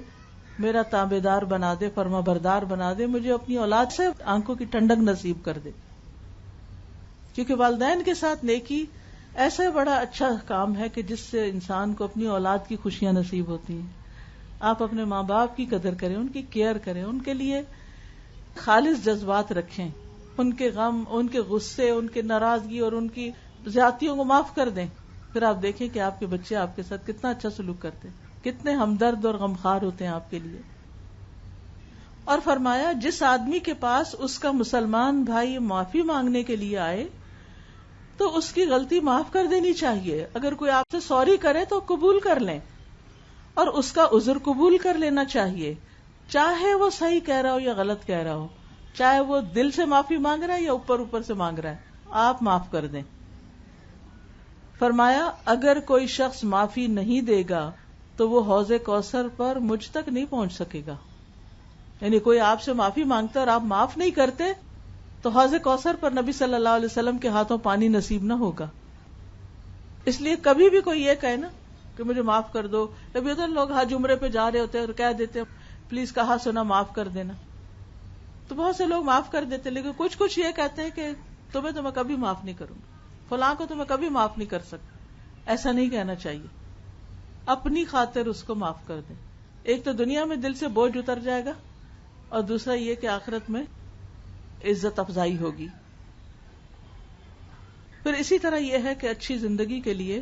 میرا تابعدار بنا دے، فرما بردار بنا دے، مجھے اپنی اولاد سے آنکھوں کی ٹھنڈک نصیب کر دے. کیونکہ والدین کے ساتھ نیکی ایسا بڑا اچھا کام ہے کہ جس سے انسان کو اپنی اولاد کی خوشیاں نصیب ہوتی ہیں. آپ اپنے ماں باپ کی قدر کریں، ان کی کیئر کریں، ان کے لیے خالص جذبات رکھیں، ان کے غم، ان کے غصے، ان کے ناراضگی اور ان کی زیادتیوں کو معاف کر دیں. پھر آپ دیکھیں کہ آپ کے بچے آپ کے ساتھ کتنا اچھا سلوک کرتے ہیں، کتنے ہمدرد اور غمخوار ہوتے ہیں آپ کے لیے. اور فرمایا جس آدمی کے پاس اس کا مسلمان بھائی معافی مانگنے کے لیے آئے تو اس کی غلطی معاف کر دینی چاہیے. اگر کوئی آپ سے سوری کرے تو قبول کر لیں اور اس کا عذر قبول کر لینا چاہیے، چاہے وہ صحیح کہہ رہا ہو یا غلط کہہ رہا ہو، چاہے وہ دل سے معافی مانگ رہا ہے یا اوپر سے مانگ رہا ہے، آپ معاف کر دیں. فرمایا اگر کوئی شخص معافی نہیں دے گا تو وہ حوض کوثر پر مجھ تک نہیں پہنچ سکے گا. یعنی کوئی آپ سے معافی مانگتا ہے اور آپ معاف نہیں کرتے تو حوض کوثر پر نبی صلی اللہ علیہ وسلم کے ہاتھوں پانی نصیب نہ ہوگا. اس لیے کبھی بھی کوئی یہ کہے نا کہ مجھے معاف کر دو، کبھی ادھر لوگ حج عمرے پہ جا رہے ہوتے ہیں اور کہہ دیتے ہیں پلیز کہا سنا معاف کر دینا، تو بہت سے لوگ معاف کر دیتے، لیکن کچھ یہ کہتے ہیں کہ تمہیں تو میں کبھی معاف نہیں کروں گا، فلاں کو تو میں کبھی معاف نہیں کر سکتا. ایسا نہیں کہنا چاہیے، اپنی خاطر اس کو معاف کر دیں. ایک تو دنیا میں دل سے بوجھ اتر جائے گا اور دوسرا یہ کہ آخرت میں عزت افزائی ہوگی. پھر اسی طرح یہ ہے کہ اچھی زندگی کے لیے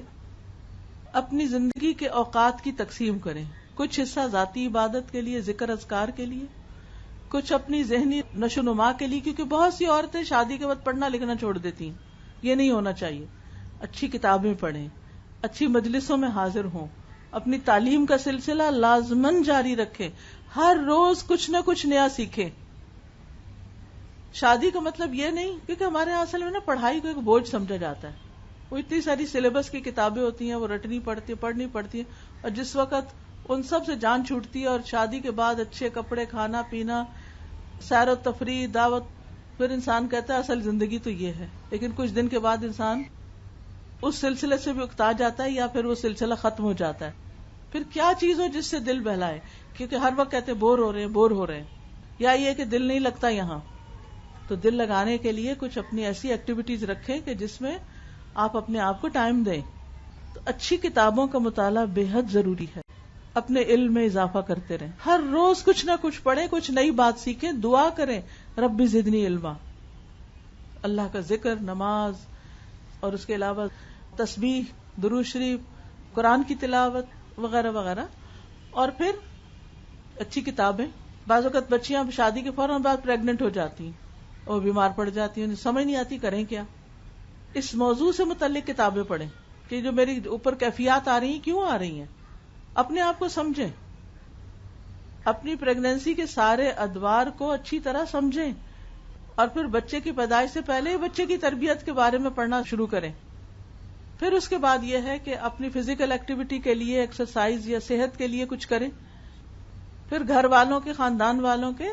اپنی زندگی کے اوقات کی تقسیم کریں. کچھ حصہ ذاتی عبادت کے لیے، ذکر اذکار کے لیے، کچھ اپنی ذہنی نشو و نما کے لیے، کیونکہ بہت سی عورتیں شادی کے بعد پڑھنا لکھنا چھوڑ دیتی ہیں. یہ نہیں ہونا چاہیے. اچھی کتابیں پڑھیں، اچھی مجلسوں میں حاضر ہوں، اپنی تعلیم کا سلسلہ لازماً جاری رکھیں، ہر روز کچھ نہ کچھ نیا سیکھیں. شادی کا مطلب یہ نہیں، کیونکہ ہمارے یہاں اصل میں نا پڑھائی کو ایک بوجھ سمجھا جاتا ہے. وہ اتنی ساری سلیبس کی کتابیں ہوتی ہیں، وہ رٹنی پڑھنی پڑتی ہیں، اور جس وقت ان سب سے جان چھوٹتی ہے اور شادی کے بعد اچھے کپڑے، کھانا پینا، سیر و تفریح، دعوت، پھر انسان کہتا ہے اصل زندگی تو یہ ہے. لیکن کچھ دن کے بعد انسان اس سلسلے سے بھی اکتا جاتا ہے یا پھر وہ سلسلہ ختم ہو جاتا ہے. پھر کیا چیز ہو جس سے دل بہلائے، کیونکہ ہر وقت کہتے بور ہو رہے ہیں، یا یہ کہ دل نہیں لگتا یہاں. تو دل لگانے کے لیے کچھ اپنی ایسی ایکٹیویٹیز رکھیں کہ جس میں آپ اپنے آپ کو ٹائم دیں. تو اچھی کتابوں کا مطالعہ بے حد ضروری ہے. اپنے علم میں اضافہ کرتے رہیں، ہر روز کچھ نہ کچھ پڑھیں، کچھ نئی بات سیکھیں، دعا کریں رب زدنی علما. اللہ کا ذکر، نماز، اور اس کے علاوہ تسبیح، درود شریف، قرآن کی تلاوت وغیرہ وغیرہ. اور پھر اچھی کتابیں. بعض اوقات بچیاں شادی کے فوراً بعد پریگننٹ ہو جاتی ہیں اور بیمار پڑ جاتی ہیں، سمجھ نہیں آتی کریں کیا. اس موضوع سے متعلق کتابیں پڑھیں کہ جو میری اوپر کیفیات آ رہی ہیں کیوں آ رہی ہیں، اپنے آپ کو سمجھیں، اپنی پریگنینسی کے سارے ادوار کو اچھی طرح سمجھیں، اور پھر بچے کی پیدائش سے پہلے ہی بچے کی تربیت کے بارے میں پڑھنا شروع کریں. پھر اس کے بعد یہ ہے کہ اپنی فزیکل ایکٹیویٹی کے لیے، ایکسرسائز یا صحت کے لیے کچھ کریں. پھر گھر والوں کے، خاندان والوں کے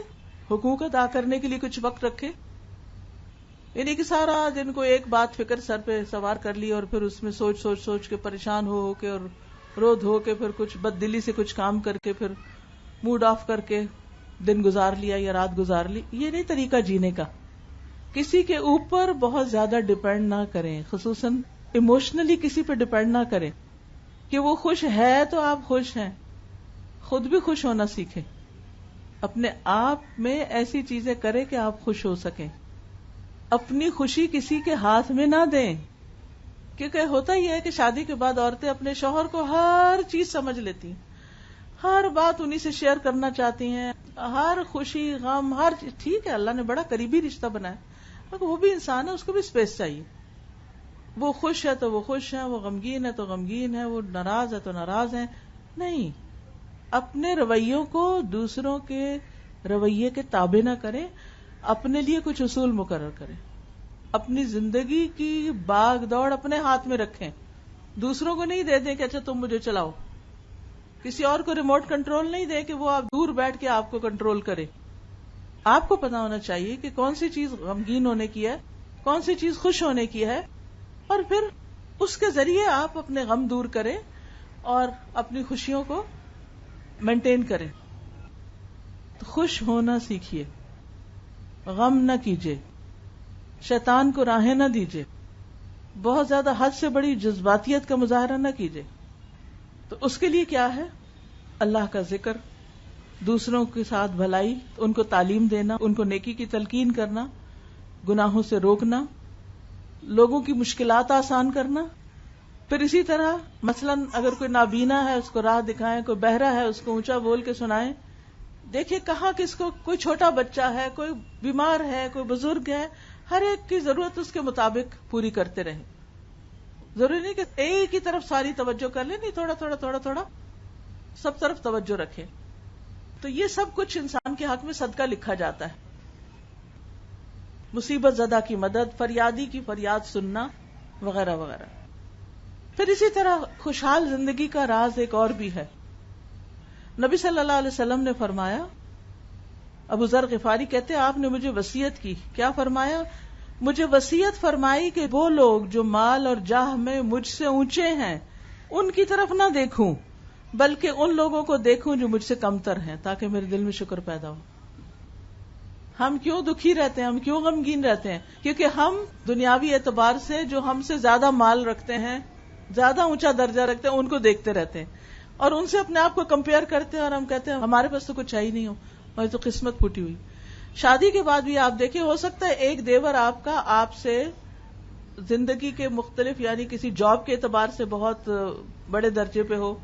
حقوق ادا کرنے کے لیے کچھ وقت رکھیں. یعنی کہ سارا دن کو ایک بات فکر سر پہ سوار کر لی اور پھر اس میں سوچ کے پریشان ہو کے اور رو دھو کے پھر کچھ بد دلی سے کچھ کام کر کے پھر موڈ آف کر کے دن گزار لیا یا رات گزار لی. یہ نہیں طریقہ جینے کا. کسی کے اوپر بہت زیادہ ڈیپینڈ نہ کریں، خصوصاً ایموشنلی کسی پہ ڈیپینڈ نہ کریں کہ وہ خوش ہے تو آپ خوش ہیں. خود بھی خوش ہونا سیکھیں، اپنے آپ میں ایسی چیزیں کریں کہ آپ خوش ہو سکیں. اپنی خوشی کسی کے ہاتھ میں نہ دیں. کیونکہ ہوتا ہی ہے کہ شادی کے بعد عورتیں اپنے شوہر کو ہر چیز سمجھ لیتی ہیں، ہر بات انہی سے شیئر کرنا چاہتی ہیں، ہر خوشی غم ہر چیز. ٹھیک ہے، اللہ نے بڑا قریبی رشتہ بنایا، مگر وہ بھی انسان ہے، اس کو بھی اسپیس چاہیے. وہ خوش ہے تو وہ خوش ہے، وہ غمگین ہے تو غمگین ہے، وہ ناراض ہے تو ناراض ہے. نہیں، اپنے رویوں کو دوسروں کے رویے کے تابع نہ کریں، اپنے لیے کچھ اصول مقرر کریں، اپنی زندگی کی باغ دوڑ اپنے ہاتھ میں رکھیں، دوسروں کو نہیں دے دیں کہ اچھا تم مجھے چلاؤ، کسی اور کو ریموٹ کنٹرول نہیں دیں کہ وہ آپ دور بیٹھ کے آپ کو کنٹرول کرے. آپ کو پتا ہونا چاہیے کہ کون سی چیز غمگین ہونے کی ہے، کون سی چیز خوش ہونے کی ہے، اور پھر اس کے ذریعے آپ اپنے غم دور کریں اور اپنی خوشیوں کو مینٹین کریں. تو خوش ہونا سیکھیے، غم نہ کیجیے، شیطان کو راہیں نہ دیجیے، بہت زیادہ حد سے بڑی جذباتیت کا مظاہرہ نہ کیجیے. تو اس کے لیے کیا ہے؟ اللہ کا ذکر، دوسروں کے ساتھ بھلائی، ان کو تعلیم دینا، ان کو نیکی کی تلقین کرنا، گناہوں سے روکنا، لوگوں کی مشکلات آسان کرنا. پھر اسی طرح مثلاً اگر کوئی نابینا ہے اس کو راہ دکھائیں، کوئی بہرا ہے اس کو اونچا بول کے سنائیں. دیکھیے کہاں کس کو، کوئی چھوٹا بچہ ہے، کوئی بیمار ہے، کوئی بزرگ ہے، ہر ایک کی ضرورت اس کے مطابق پوری کرتے رہیں. ضروری نہیں کہ ایک ہی طرف ساری توجہ کر لیں، نہیں، تھوڑا تھوڑا تھوڑا تھوڑا سب طرف توجہ رکھیں. تو یہ سب کچھ انسان کے حق میں صدقہ لکھا جاتا ہے. مصیبت زدہ کی مدد، فریادی کی فریاد سننا، وغیرہ وغیرہ. پھر اسی طرح خوشحال زندگی کا راز ایک اور بھی ہے. نبی صلی اللہ علیہ وسلم نے فرمایا، ابو ذر غفاری کہتے ہیں آپ نے مجھے وصیت کی. کیا فرمایا؟ مجھے وصیت فرمائی کہ وہ لوگ جو مال اور جاہ میں مجھ سے اونچے ہیں ان کی طرف نہ دیکھوں، بلکہ ان لوگوں کو دیکھوں جو مجھ سے کمتر ہیں، تاکہ میرے دل میں شکر پیدا ہو. ہم کیوں دکھی رہتے ہیں، ہم کیوں غمگین رہتے ہیں؟ کیونکہ ہم دنیاوی اعتبار سے جو ہم سے زیادہ مال رکھتے ہیں، زیادہ اونچا درجہ رکھتے ہیں، ان کو دیکھتے رہتے ہیں اور ان سے اپنے آپ کو کمپیئر کرتے ہیں، اور ہم کہتے ہیں ہمارے پاس تو کچھ ہے ہی نہیں، ہو ہماری تو قسمت پھوٹی ہوئی. شادی کے بعد بھی آپ دیکھیں، ہو سکتا ہے ایک دیور آپ کا آپ سے زندگی کے مختلف، یعنی کسی جاب کے اعتبار سے بہت بڑے درجے پہ ہو،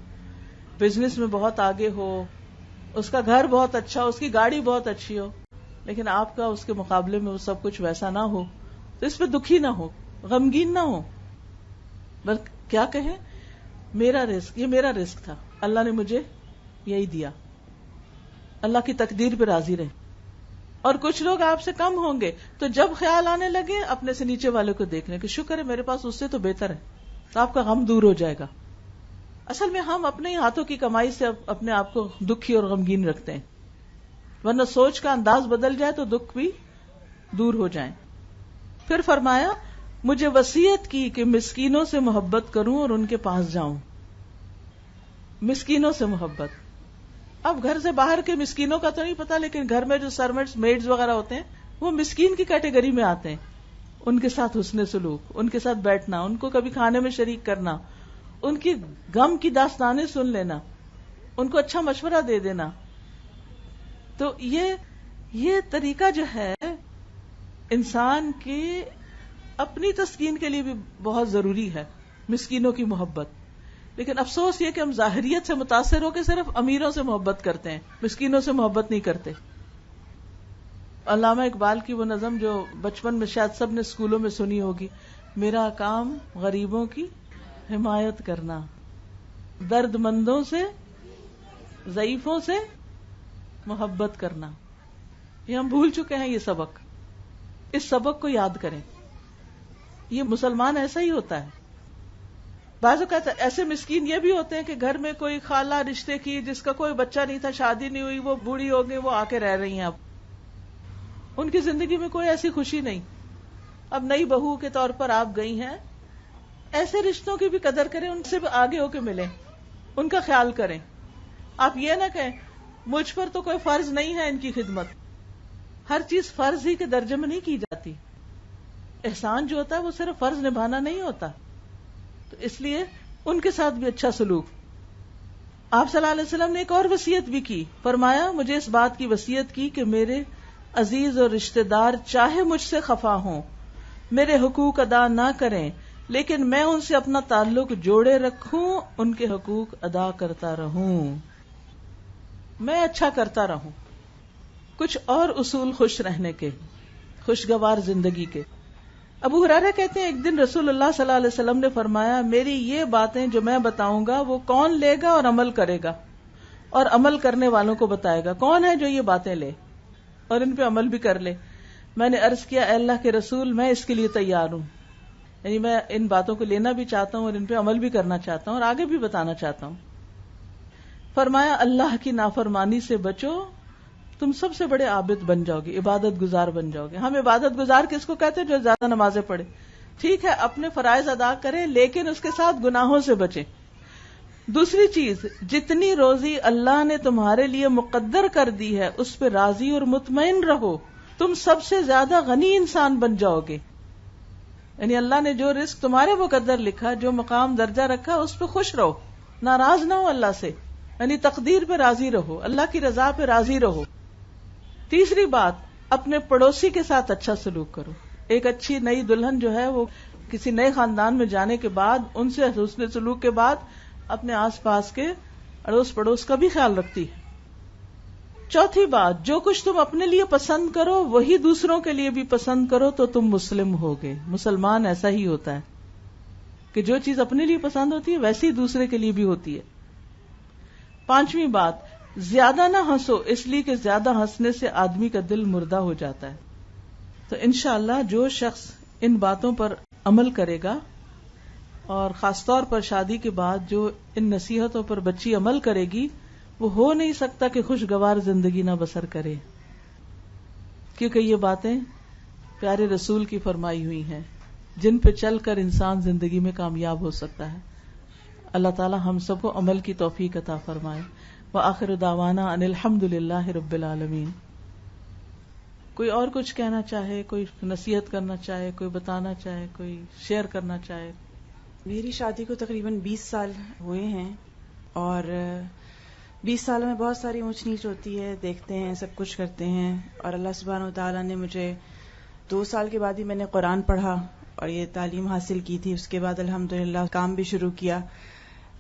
بزنس میں بہت آگے ہو، اس کا گھر بہت اچھا ہو، اس کی گاڑی بہت اچھی ہو، لیکن آپ کا اس کے مقابلے میں وہ سب کچھ ویسا نہ ہو. تو اس پہ دکھی نہ ہو، غمگین نہ ہو، بس کیا کہیں، میرا رزق، یہ میرا رزق تھا، اللہ نے مجھے یہی دیا، اللہ کی تقدیر پہ راضی رہیں. اور کچھ لوگ آپ سے کم ہوں گے تو جب خیال آنے لگے اپنے سے نیچے والے کو دیکھنے کہ شکر ہے میرے پاس اس سے تو بہتر ہے، تو آپ کا غم دور ہو جائے گا. اصل میں ہم اپنے ہی ہاتھوں کی کمائی سے اپنے آپ کو دکھی اور غمگین رکھتے ہیں، ورنہ سوچ کا انداز بدل جائے تو دکھ بھی دور ہو جائیں. پھر فرمایا مجھے وصیت کی کہ مسکینوں سے محبت کروں اور ان کے پاس جاؤں. مسکینوں سے محبت، اب گھر سے باہر کے مسکینوں کا تو نہیں پتا، لیکن گھر میں جو سروینٹس، میڈز وغیرہ ہوتے ہیں وہ مسکین کی کیٹیگری میں آتے ہیں. ان کے ساتھ حسن سلوک، ان کے ساتھ بیٹھنا، ان کو کبھی کھانے میں شریک کرنا، ان کی غم کی داستانیں سن لینا، ان کو اچھا مشورہ دے دینا. تو یہ طریقہ جو ہے انسان کے اپنی تسکین کے لیے بھی بہت ضروری ہے، مسکینوں کی محبت. لیکن افسوس یہ کہ ہم ظاہریت سے متاثر ہو کے صرف امیروں سے محبت کرتے ہیں، مسکینوں سے محبت نہیں کرتے. علامہ اقبال کی وہ نظم جو بچپن میں شاید سب نے اسکولوں میں سنی ہوگی، میرا کام غریبوں کی حمایت کرنا، درد مندوں سے، ضعیفوں سے محبت کرنا. یہ ہم بھول چکے ہیں یہ سبق. اس سبق کو یاد کریں. یہ مسلمان ایسا ہی ہوتا ہے. بعض اوقات ایسے مسکین یہ بھی ہوتے ہیں کہ گھر میں کوئی خالہ رشتے کی جس کا کوئی بچہ نہیں تھا، شادی نہیں ہوئی، وہ بوڑھی ہو گئی، وہ آ کے رہ رہی ہیں. اب ان کی زندگی میں کوئی ایسی خوشی نہیں. اب نئی بہو کے طور پر آپ گئی ہیں، ایسے رشتوں کی بھی قدر کریں، ان سے بھی آگے ہو کے ملیں، ان کا خیال کریں. آپ یہ نہ کہیں مجھ پر تو کوئی فرض نہیں ہے ان کی خدمت. ہر چیز فرض ہی کے درجے میں نہیں کی جاتی. احسان جو ہوتا ہے وہ صرف فرض نبھانا نہیں ہوتا. تو اس لیے ان کے ساتھ بھی اچھا سلوک. آپ صلی اللہ علیہ وسلم نے ایک اور وصیت بھی کی. فرمایا مجھے اس بات کی وصیت کی کہ میرے عزیز اور رشتہ دار چاہے مجھ سے خفا ہوں، میرے حقوق ادا نہ کریں، لیکن میں ان سے اپنا تعلق جوڑے رکھوں، ان کے حقوق ادا کرتا رہوں، میں اچھا کرتا رہوں. کچھ اور اصول خوش رہنے کے، خوشگوار زندگی کے. ابو ہریرہ کہتے ہیں ایک دن رسول اللہ صلی اللہ علیہ وسلم نے فرمایا، میری یہ باتیں جو میں بتاؤں گا وہ کون لے گا اور عمل کرے گا اور عمل کرنے والوں کو بتائے گا. کون ہے جو یہ باتیں لے اور ان پہ عمل بھی کر لے؟ میں نے عرض کیا، اے اللہ کے رسول، میں اس کے لیے تیار ہوں. یعنی میں ان باتوں کو لینا بھی چاہتا ہوں اور ان پہ عمل بھی کرنا چاہتا ہوں اور آگے بھی بتانا چاہتا ہوں. فرمایا، اللہ کی نافرمانی سے بچو، تم سب سے بڑے عابد بن جاؤ گے، عبادت گزار بن جاؤ گے. ہم عبادت گزار کس کو کہتے ہیں؟ جو زیادہ نمازیں پڑھے. ٹھیک ہے، اپنے فرائض ادا کرے لیکن اس کے ساتھ گناہوں سے بچے. دوسری چیز، جتنی روزی اللہ نے تمہارے لیے مقدر کر دی ہے اس پہ راضی اور مطمئن رہو. تم سب سے زیادہ غنی انسان بن جاؤ گے. یعنی اللہ نے جو رزق تمہارے مقدر لکھا، جو مقام درجہ رکھا، اس پہ خوش رہو، ناراض نہ ہو اللہ سے. یعنی تقدیر پہ راضی رہو، اللہ کی رضا پہ راضی رہو. تیسری بات، اپنے پڑوسی کے ساتھ اچھا سلوک کرو. ایک اچھی نئی دلہن جو ہے وہ کسی نئے خاندان میں جانے کے بعد ان سے حسن سلوک کے بعد اپنے آس پاس کے اڑوس پڑوس کا بھی خیال رکھتی ہے. چوتھی بات، جو کچھ تم اپنے لیے پسند کرو وہی دوسروں کے لیے بھی پسند کرو تو تم مسلم ہوگے. مسلمان ایسا ہی ہوتا ہے کہ جو چیز اپنے لیے پسند ہوتی ہے ویسی ہی دوسرے کے لیے بھی ہوتی ہے. پانچویں بات، زیادہ نہ ہنسو، اس لیے کہ زیادہ ہنسنے سے آدمی کا دل مردہ ہو جاتا ہے. تو انشاءاللہ جو شخص ان باتوں پر عمل کرے گا، اور خاص طور پر شادی کے بعد جو ان نصیحتوں پر بچی عمل کرے گی، وہ ہو نہیں سکتا کہ خوشگوار زندگی نہ بسر کرے، کیونکہ یہ باتیں پیارے رسول کی فرمائی ہوئی ہیں جن پہ چل کر انسان زندگی میں کامیاب ہو سکتا ہے. اللہ تعالی ہم سب کو عمل کی توفیق عطا فرمائے. وآخر دعوانا ان الحمد للہ رب العالمین. کوئی اور کچھ کہنا چاہے، کوئی نصیحت کرنا چاہے، کوئی بتانا چاہے، کوئی شیئر کرنا چاہے؟ میری شادی کو تقریباً 20 سال ہوئے ہیں، اور 20 سال میں بہت ساری اونچ نیچ ہوتی ہے، دیکھتے ہیں، سب کچھ کرتے ہیں. اور اللہ سبحانہ وتعالیٰ نے مجھے 2 سال کے بعد ہی میں نے قرآن پڑھا اور یہ تعلیم حاصل کی تھی. اس کے بعد الحمدللہ کام بھی شروع کیا.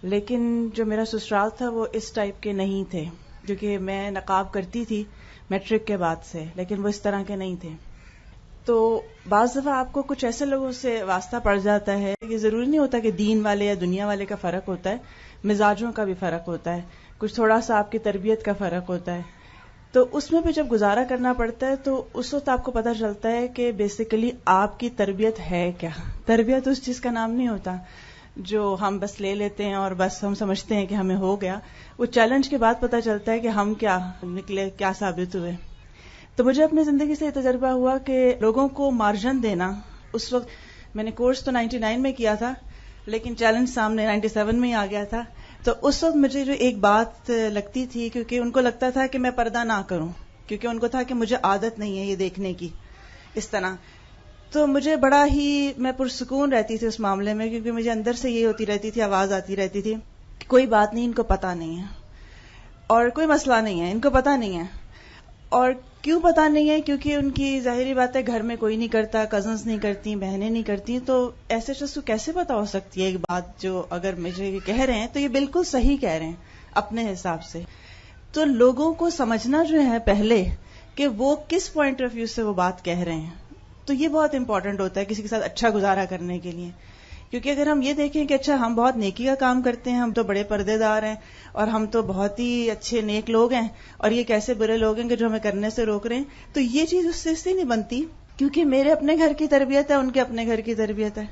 لیکن جو میرا سسرال تھا وہ اس ٹائپ کے نہیں تھے، کیونکہ میں نقاب کرتی تھی میٹرک کے بعد سے، لیکن وہ اس طرح کے نہیں تھے. تو بعض دفعہ آپ کو کچھ ایسے لوگوں سے واسطہ پڑ جاتا ہے، یہ ضروری نہیں ہوتا کہ دین والے یا دنیا والے کا فرق ہوتا ہے، مزاجوں کا بھی فرق ہوتا ہے، کچھ تھوڑا سا آپ کی تربیت کا فرق ہوتا ہے. تو اس میں بھی جب گزارا کرنا پڑتا ہے تو اس وقت آپ کو پتہ چلتا ہے کہ بیسیکلی آپ کی تربیت ہے کیا. تربیت اس چیز کا نام نہیں ہوتا جو ہم بس لے لیتے ہیں اور بس ہم سمجھتے ہیں کہ ہمیں ہو گیا. وہ چیلنج کے بعد پتہ چلتا ہے کہ ہم کیا نکلے، کیا ثابت ہوئے. تو مجھے اپنی زندگی سے یہ تجربہ ہوا کہ لوگوں کو مارجن دینا. اس وقت میں نے کورس تو 99 میں کیا تھا، لیکن چیلنج سامنے 97 میں ہی آ گیا تھا. تو اس وقت مجھے جو ایک بات لگتی تھی، کیونکہ ان کو لگتا تھا کہ میں پردہ نہ کروں، کیونکہ ان کو تھا کہ مجھے عادت نہیں ہے یہ دیکھنے کی اس طرح. تو مجھے بڑا ہی میں پرسکون رہتی تھی اس معاملے میں، کیونکہ مجھے اندر سے یہ ہوتی رہتی تھی، آواز آتی رہتی تھی کہ کوئی بات نہیں، ان کو پتہ نہیں ہے اور کوئی مسئلہ نہیں ہے، ان کو پتہ نہیں ہے. اور کیوں پتہ نہیں ہے؟ کیونکہ ان کی ظاہری بات ہے گھر میں کوئی نہیں کرتا، کزنس نہیں کرتی، بہنیں نہیں کرتی. تو ایسے شخص کو کیسے پتہ ہو سکتی ہے ایک بات جو اگر مجھے یہ کہہ رہے ہیں تو یہ بالکل صحیح کہہ رہے ہیں اپنے حساب سے. تو لوگوں کو سمجھنا جو ہے پہلے کہ وہ کس پوائنٹ آف ویو سے وہ بات کہہ رہے ہیں، تو یہ بہت امپورٹنٹ ہوتا ہے کسی کے ساتھ اچھا گزارا کرنے کے لیے. کیونکہ اگر ہم یہ دیکھیں کہ اچھا ہم بہت نیکی کا کام کرتے ہیں، ہم تو بڑے پردے دار ہیں اور ہم تو بہت ہی اچھے نیک لوگ ہیں، اور یہ کیسے برے لوگ ہیں کہ جو ہمیں کرنے سے روک رہے ہیں، تو یہ چیز اس سے نہیں بنتی. کیونکہ میرے اپنے گھر کی تربیت ہے، ان کے اپنے گھر کی تربیت ہے.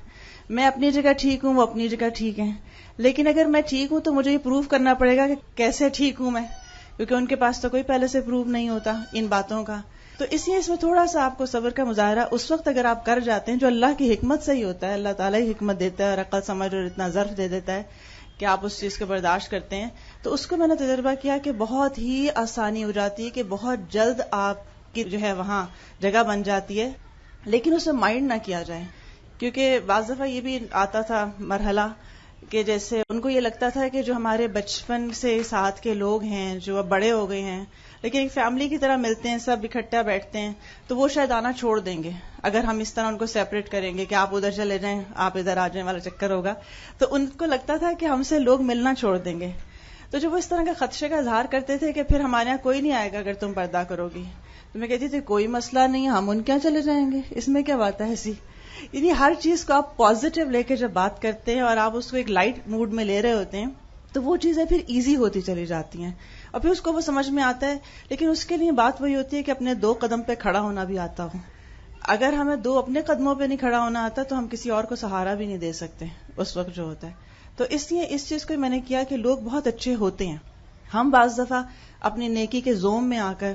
میں اپنی جگہ ٹھیک ہوں، وہ اپنی جگہ ٹھیک ہیں. لیکن اگر میں ٹھیک ہوں تو مجھے یہ پروف کرنا پڑے گا کہ کیسے ٹھیک ہوں میں، کیونکہ ان کے پاس تو کوئی پہلے سے پروف نہیں ہوتا ان باتوں کا. تو اس لیے اس میں تھوڑا سا آپ کو صبر کا مظاہرہ اس وقت اگر آپ کر جاتے ہیں، جو اللہ کی حکمت سے ہی ہوتا ہے، اللہ تعالیٰ ہی حکمت دیتا ہے اور عقل سمجھ اور اتنا ظرف دے دیتا ہے کہ آپ اس چیز کو برداشت کرتے ہیں. تو اس کو میں نے تجربہ کیا کہ بہت ہی آسانی ہو جاتی ہے، کہ بہت جلد آپ کی جو ہے وہاں جگہ بن جاتی ہے. لیکن اسے مائنڈ نہ کیا جائے، کیونکہ بعض دفعہ یہ بھی آتا تھا مرحلہ کہ جیسے ان کو یہ لگتا تھا کہ جو ہمارے بچپن سے ساتھ کے لوگ ہیں جو اب بڑے ہو گئے ہیں لیکن ایک فیملی کی طرح ملتے ہیں، سب اکٹھا بیٹھتے ہیں، تو وہ شاید آنا چھوڑ دیں گے اگر ہم اس طرح ان کو سیپریٹ کریں گے کہ آپ ادھر چلے جائیں آپ ادھر آ جائیں والا چکر ہوگا. تو ان کو لگتا تھا کہ ہم سے لوگ ملنا چھوڑ دیں گے. تو جو وہ اس طرح کا خدشے کا اظہار کرتے تھے کہ پھر ہمارے یہاں کوئی نہیں آئے گا اگر تم پردہ کرو گی، تو میں کہتی تھی کوئی مسئلہ نہیں، ہم ان کے یہاں چلے جائیں گے، اس میں کیا بات ہے ایسی. یعنی ہر چیز کو آپ پازیٹیو لے کے جب بات کرتے ہیں اور آپ اس کو ایک لائٹ موڈ میں لے رہے ہوتے ہیں تو وہ چیزیں پھر ایزی ہوتی چلی جاتی ہیں اور پھر اس کو وہ سمجھ میں آتا ہے. لیکن اس کے لیے بات وہی ہوتی ہے کہ اپنے 2 قدم پہ کھڑا ہونا بھی آتا ہو. اگر ہمیں 2 اپنے قدموں پہ نہیں کھڑا ہونا آتا تو ہم کسی اور کو سہارا بھی نہیں دے سکتے اس وقت جو ہوتا ہے. تو اس لیے اس چیز کو میں نے کیا کہ لوگ بہت اچھے ہوتے ہیں، ہم بعض دفعہ اپنی نیکی کے زوم میں آ کر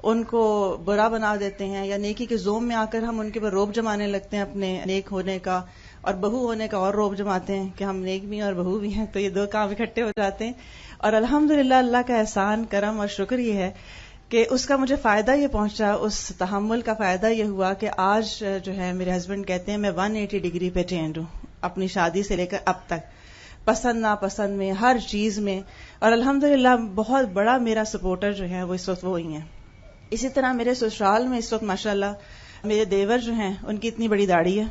ان کو برا بنا دیتے ہیں، یا نیکی کے زوم میں آ کر ہم ان کے پر روب جمانے لگتے ہیں اپنے نیک ہونے کا اور بہو ہونے کا، اور روب جماتے ہیں کہ ہم نیک بھی ہیں اور بہو بھی ہیں. تو یہ 2 کام اکٹھے ہو جاتے ہیں. اور الحمدللہ اللہ کا احسان کرم اور شکر یہ ہے کہ اس کا مجھے فائدہ یہ پہنچا، اس تحمل کا فائدہ یہ ہوا کہ آج جو ہے میرے ہسبینڈ کہتے ہیں میں 180 ڈگری پہ چینج ہوں اپنی شادی سے لے کر اب تک، پسند ناپسند میں، ہر چیز میں. اور الحمدللہ بہت بڑا میرا سپورٹر جو ہے وہ اس وقت وہی ہیں. اسی طرح میرے سسرال میں اس وقت ماشاءاللہ میرے دیور جو ہیں ان کی اتنی بڑی داڑھی ہے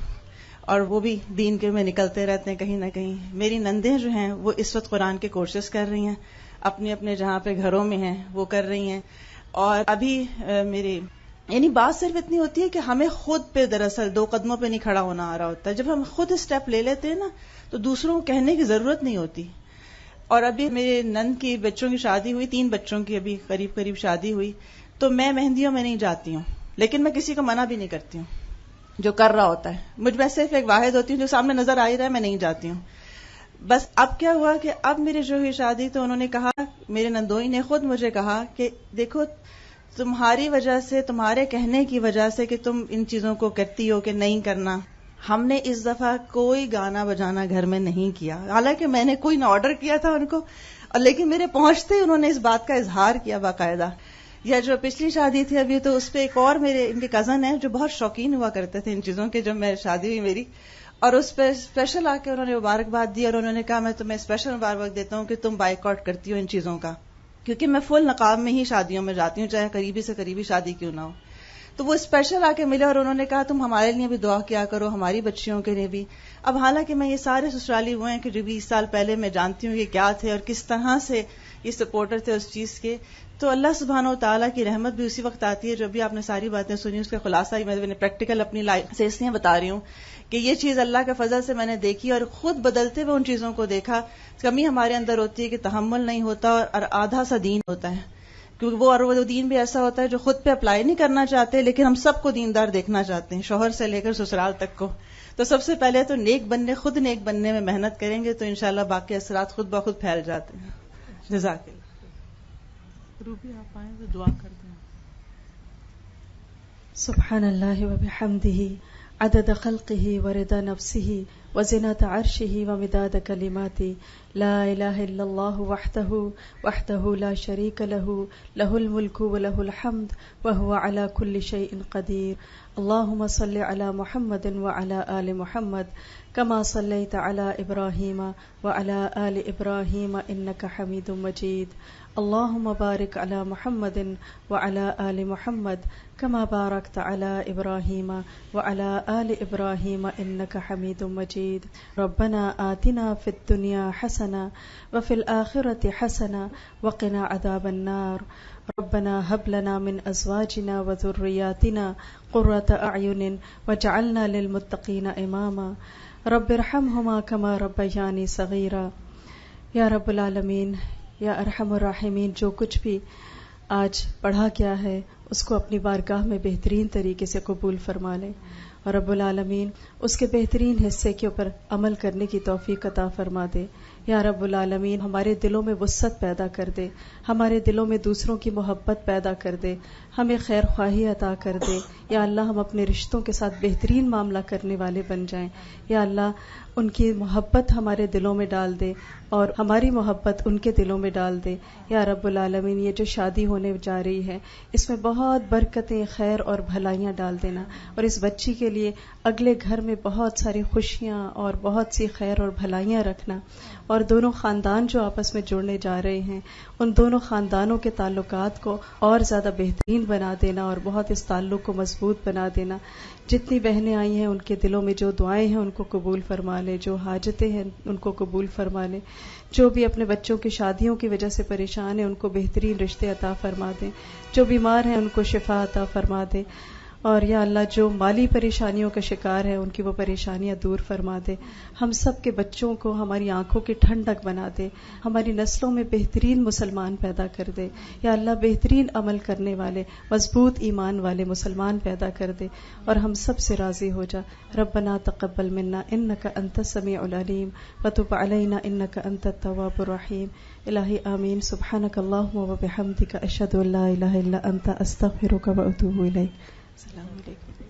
اور وہ بھی دین کے میں نکلتے رہتے ہیں کہیں نہ کہیں. میری نندیں جو ہیں وہ اس وقت قرآن کے کورسز کر رہی ہیں، اپنے اپنے جہاں پہ گھروں میں ہیں وہ کر رہی ہیں. اور ابھی میری یعنی بات صرف اتنی ہوتی ہے کہ ہمیں خود پہ دراصل 2 قدموں پہ نہیں کھڑا ہونا آ رہا ہوتا ہے. جب ہم خود اسٹیپ لے لیتے ہیں نا تو دوسروں کو کہنے کی ضرورت نہیں ہوتی. اور ابھی میرے نند کی بچوں کی شادی ہوئی، 3 بچوں کی ابھی قریب شادی ہوئی. تو میں مہندیوں میں نہیں جاتی ہوں، لیکن میں کسی کو منع بھی نہیں کرتی ہوں جو کر رہا ہوتا ہے. مجھ میں صرف ایک واحد ہوتی ہوں جو سامنے نظر آ ہی رہا ہے میں نہیں جاتی ہوں. بس اب کیا ہوا کہ اب میری جو ہوئی شادی تو انہوں نے کہا، میرے نندوئی نے خود مجھے کہا کہ دیکھو تمہاری وجہ سے، تمہارے کہنے کی وجہ سے کہ تم ان چیزوں کو کرتی ہو کہ نہیں کرنا، ہم نے اس دفعہ کوئی گانا بجانا گھر میں نہیں کیا. حالانکہ میں نے کوئی نہ آرڈر کیا تھا ان کو، اور لیکن میرے پہنچتے ہی انہوں نے اس بات کا اظہار کیا باقاعدہ. یا جو پچھلی شادی تھی ابھی تو اس پہ ایک اور میرے ان کے کزن ہیں جو بہت شوقین ہوا کرتے تھے ان چیزوں کے، جب میں شادی ہوئی میری، اور اس پہ اسپیشل آ کے انہوں نے مبارکباد دی اور انہوں نے کہا میں تمہیں اسپیشل مبارکباد دیتا ہوں کہ تم بائیکاٹ کرتی ہو ان چیزوں کا، کیونکہ میں فل نقاب میں ہی شادیوں میں جاتی ہوں چاہے قریبی سے قریبی شادی کیوں نہ ہو. تو وہ اسپیشل آ کے ملے اور انہوں نے کہا تم ہمارے لیے بھی دعا کیا کرو، ہماری بچیوں کے لیے بھی. اب حالانکہ میں یہ سارے سسرالی ہوئے ہیں کہ جو 20 سال پہلے میں جانتی ہوں یہ کیا تھے اور کس طرح سے یہ سپورٹر تھے اس چیز کے. تو اللہ سبحانہ و تعالیٰ کی رحمت بھی اسی وقت آتی ہے جو بھی آپ نے ساری باتیں سنی اس کا خلاصہ ہی میں پریکٹیکل اپنی لائف سے اس لیے بتا رہی ہوں کہ یہ چیز اللہ کے فضل سے میں نے دیکھی اور خود بدلتے ہوئے ان چیزوں کو دیکھا. کمی ہمارے اندر ہوتی ہے کہ تحمل نہیں ہوتا اور آدھا سا دین ہوتا ہے، کیونکہ وہ دین بھی ایسا ہوتا ہے جو خود پہ اپلائی نہیں کرنا چاہتے لیکن ہم سب کو دیندار دیکھنا چاہتے ہیں، شوہر سے لے کر سسرال تک کو. تو سب سے پہلے تو خود نیک بننے میں محنت کریں گے تو انشاءاللہ باقی اثرات خود بخود پھیل جاتے ہیں. جزاک اللہ. روبی آپ آئیں تو دعا کر دیں. سبحان اللہ وبحمدہ عدد خلقہ ورضا نفسہ وزنة عرشه ومداد كلماته لا إله إلا الله وحده لا شريك له له الملك وله الحمد وهو على كل شيء قدير. اللهم صل على محمد وعلى آل محمد كما صليت على إبراهيم وعلى آل إبراهيم إنك حميد مجيد. اللهم بارك على محمد وعلى آل محمد كما باركت على إبراهيم وعلى آل إبراهيم إنك حميد مجيد. ربنا آتنا في الدنيا حسنة وفي الآخرة حسنة وقنا عذاب النار. ربنا هب لنا من أزواجنا وذرياتنا قرة أعين واجعلنا للمتقين إماما. رب ارحمهما كما ربياني صغيرا. یا رب العالمین، یا ارحم الراحمین، جو کچھ بھی آج پڑھا گیا ہے اس کو اپنی بارگاہ میں بہترین طریقے سے قبول فرما لے، اور رب العالمین اس کے بہترین حصے کے اوپر عمل کرنے کی توفیق عطا فرما دے. یا رب العالمین ہمارے دلوں میں وسعت پیدا کر دے، ہمارے دلوں میں دوسروں کی محبت پیدا کر دے، ہمیں خیر خواہی عطا کر دے. یا اللہ ہم اپنے رشتوں کے ساتھ بہترین معاملہ کرنے والے بن جائیں. یا اللہ ان کی محبت ہمارے دلوں میں ڈال دے اور ہماری محبت ان کے دلوں میں ڈال دے. یا رب العالمین یہ جو شادی ہونے جا رہی ہے اس میں بہت برکتیں خیر اور بھلائیاں ڈال دینا اور اس بچی کے لیے اگلے گھر میں بہت ساری خوشیاں اور بہت سی خیر اور بھلائیاں رکھنا. اور دونوں خاندان جو آپس میں جڑنے جا رہے ہیں ان دونوں خاندانوں کے تعلقات کو اور زیادہ بہترین بنا دینا اور بہت اس تعلق کو مضبوط بنا دینا. جتنی بہنیں آئی ہیں ان کے دلوں میں جو دعائیں ہیں ان کو قبول فرما لے, جو حاجتیں ہیں ان کو قبول فرما لے, جو بھی اپنے بچوں کی شادیوں کی وجہ سے پریشان ہیں ان کو بہترین رشتے عطا فرما دے, جو بیمار ہیں ان کو شفا عطا فرما دے, اور یا اللہ جو مالی پریشانیوں کا شکار ہے ان کی وہ پریشانیاں دور فرما دے. ہم سب کے بچوں کو ہماری آنکھوں کی ٹھنڈک بنا دے, ہماری نسلوں میں بہترین مسلمان پیدا کر دے. یا اللہ بہترین عمل کرنے والے مضبوط ایمان والے مسلمان پیدا کر دے اور ہم سب سے راضی ہو جا. ربنا تقبل منا انک انت السمیع العلیم وتب علینا انک انت التواب الرحیم. الہی آمین. سبحانک اللہم وبحمدک اشہد ان لا الہ الا انت استغفرک واتوب الیک. السلام علیکم.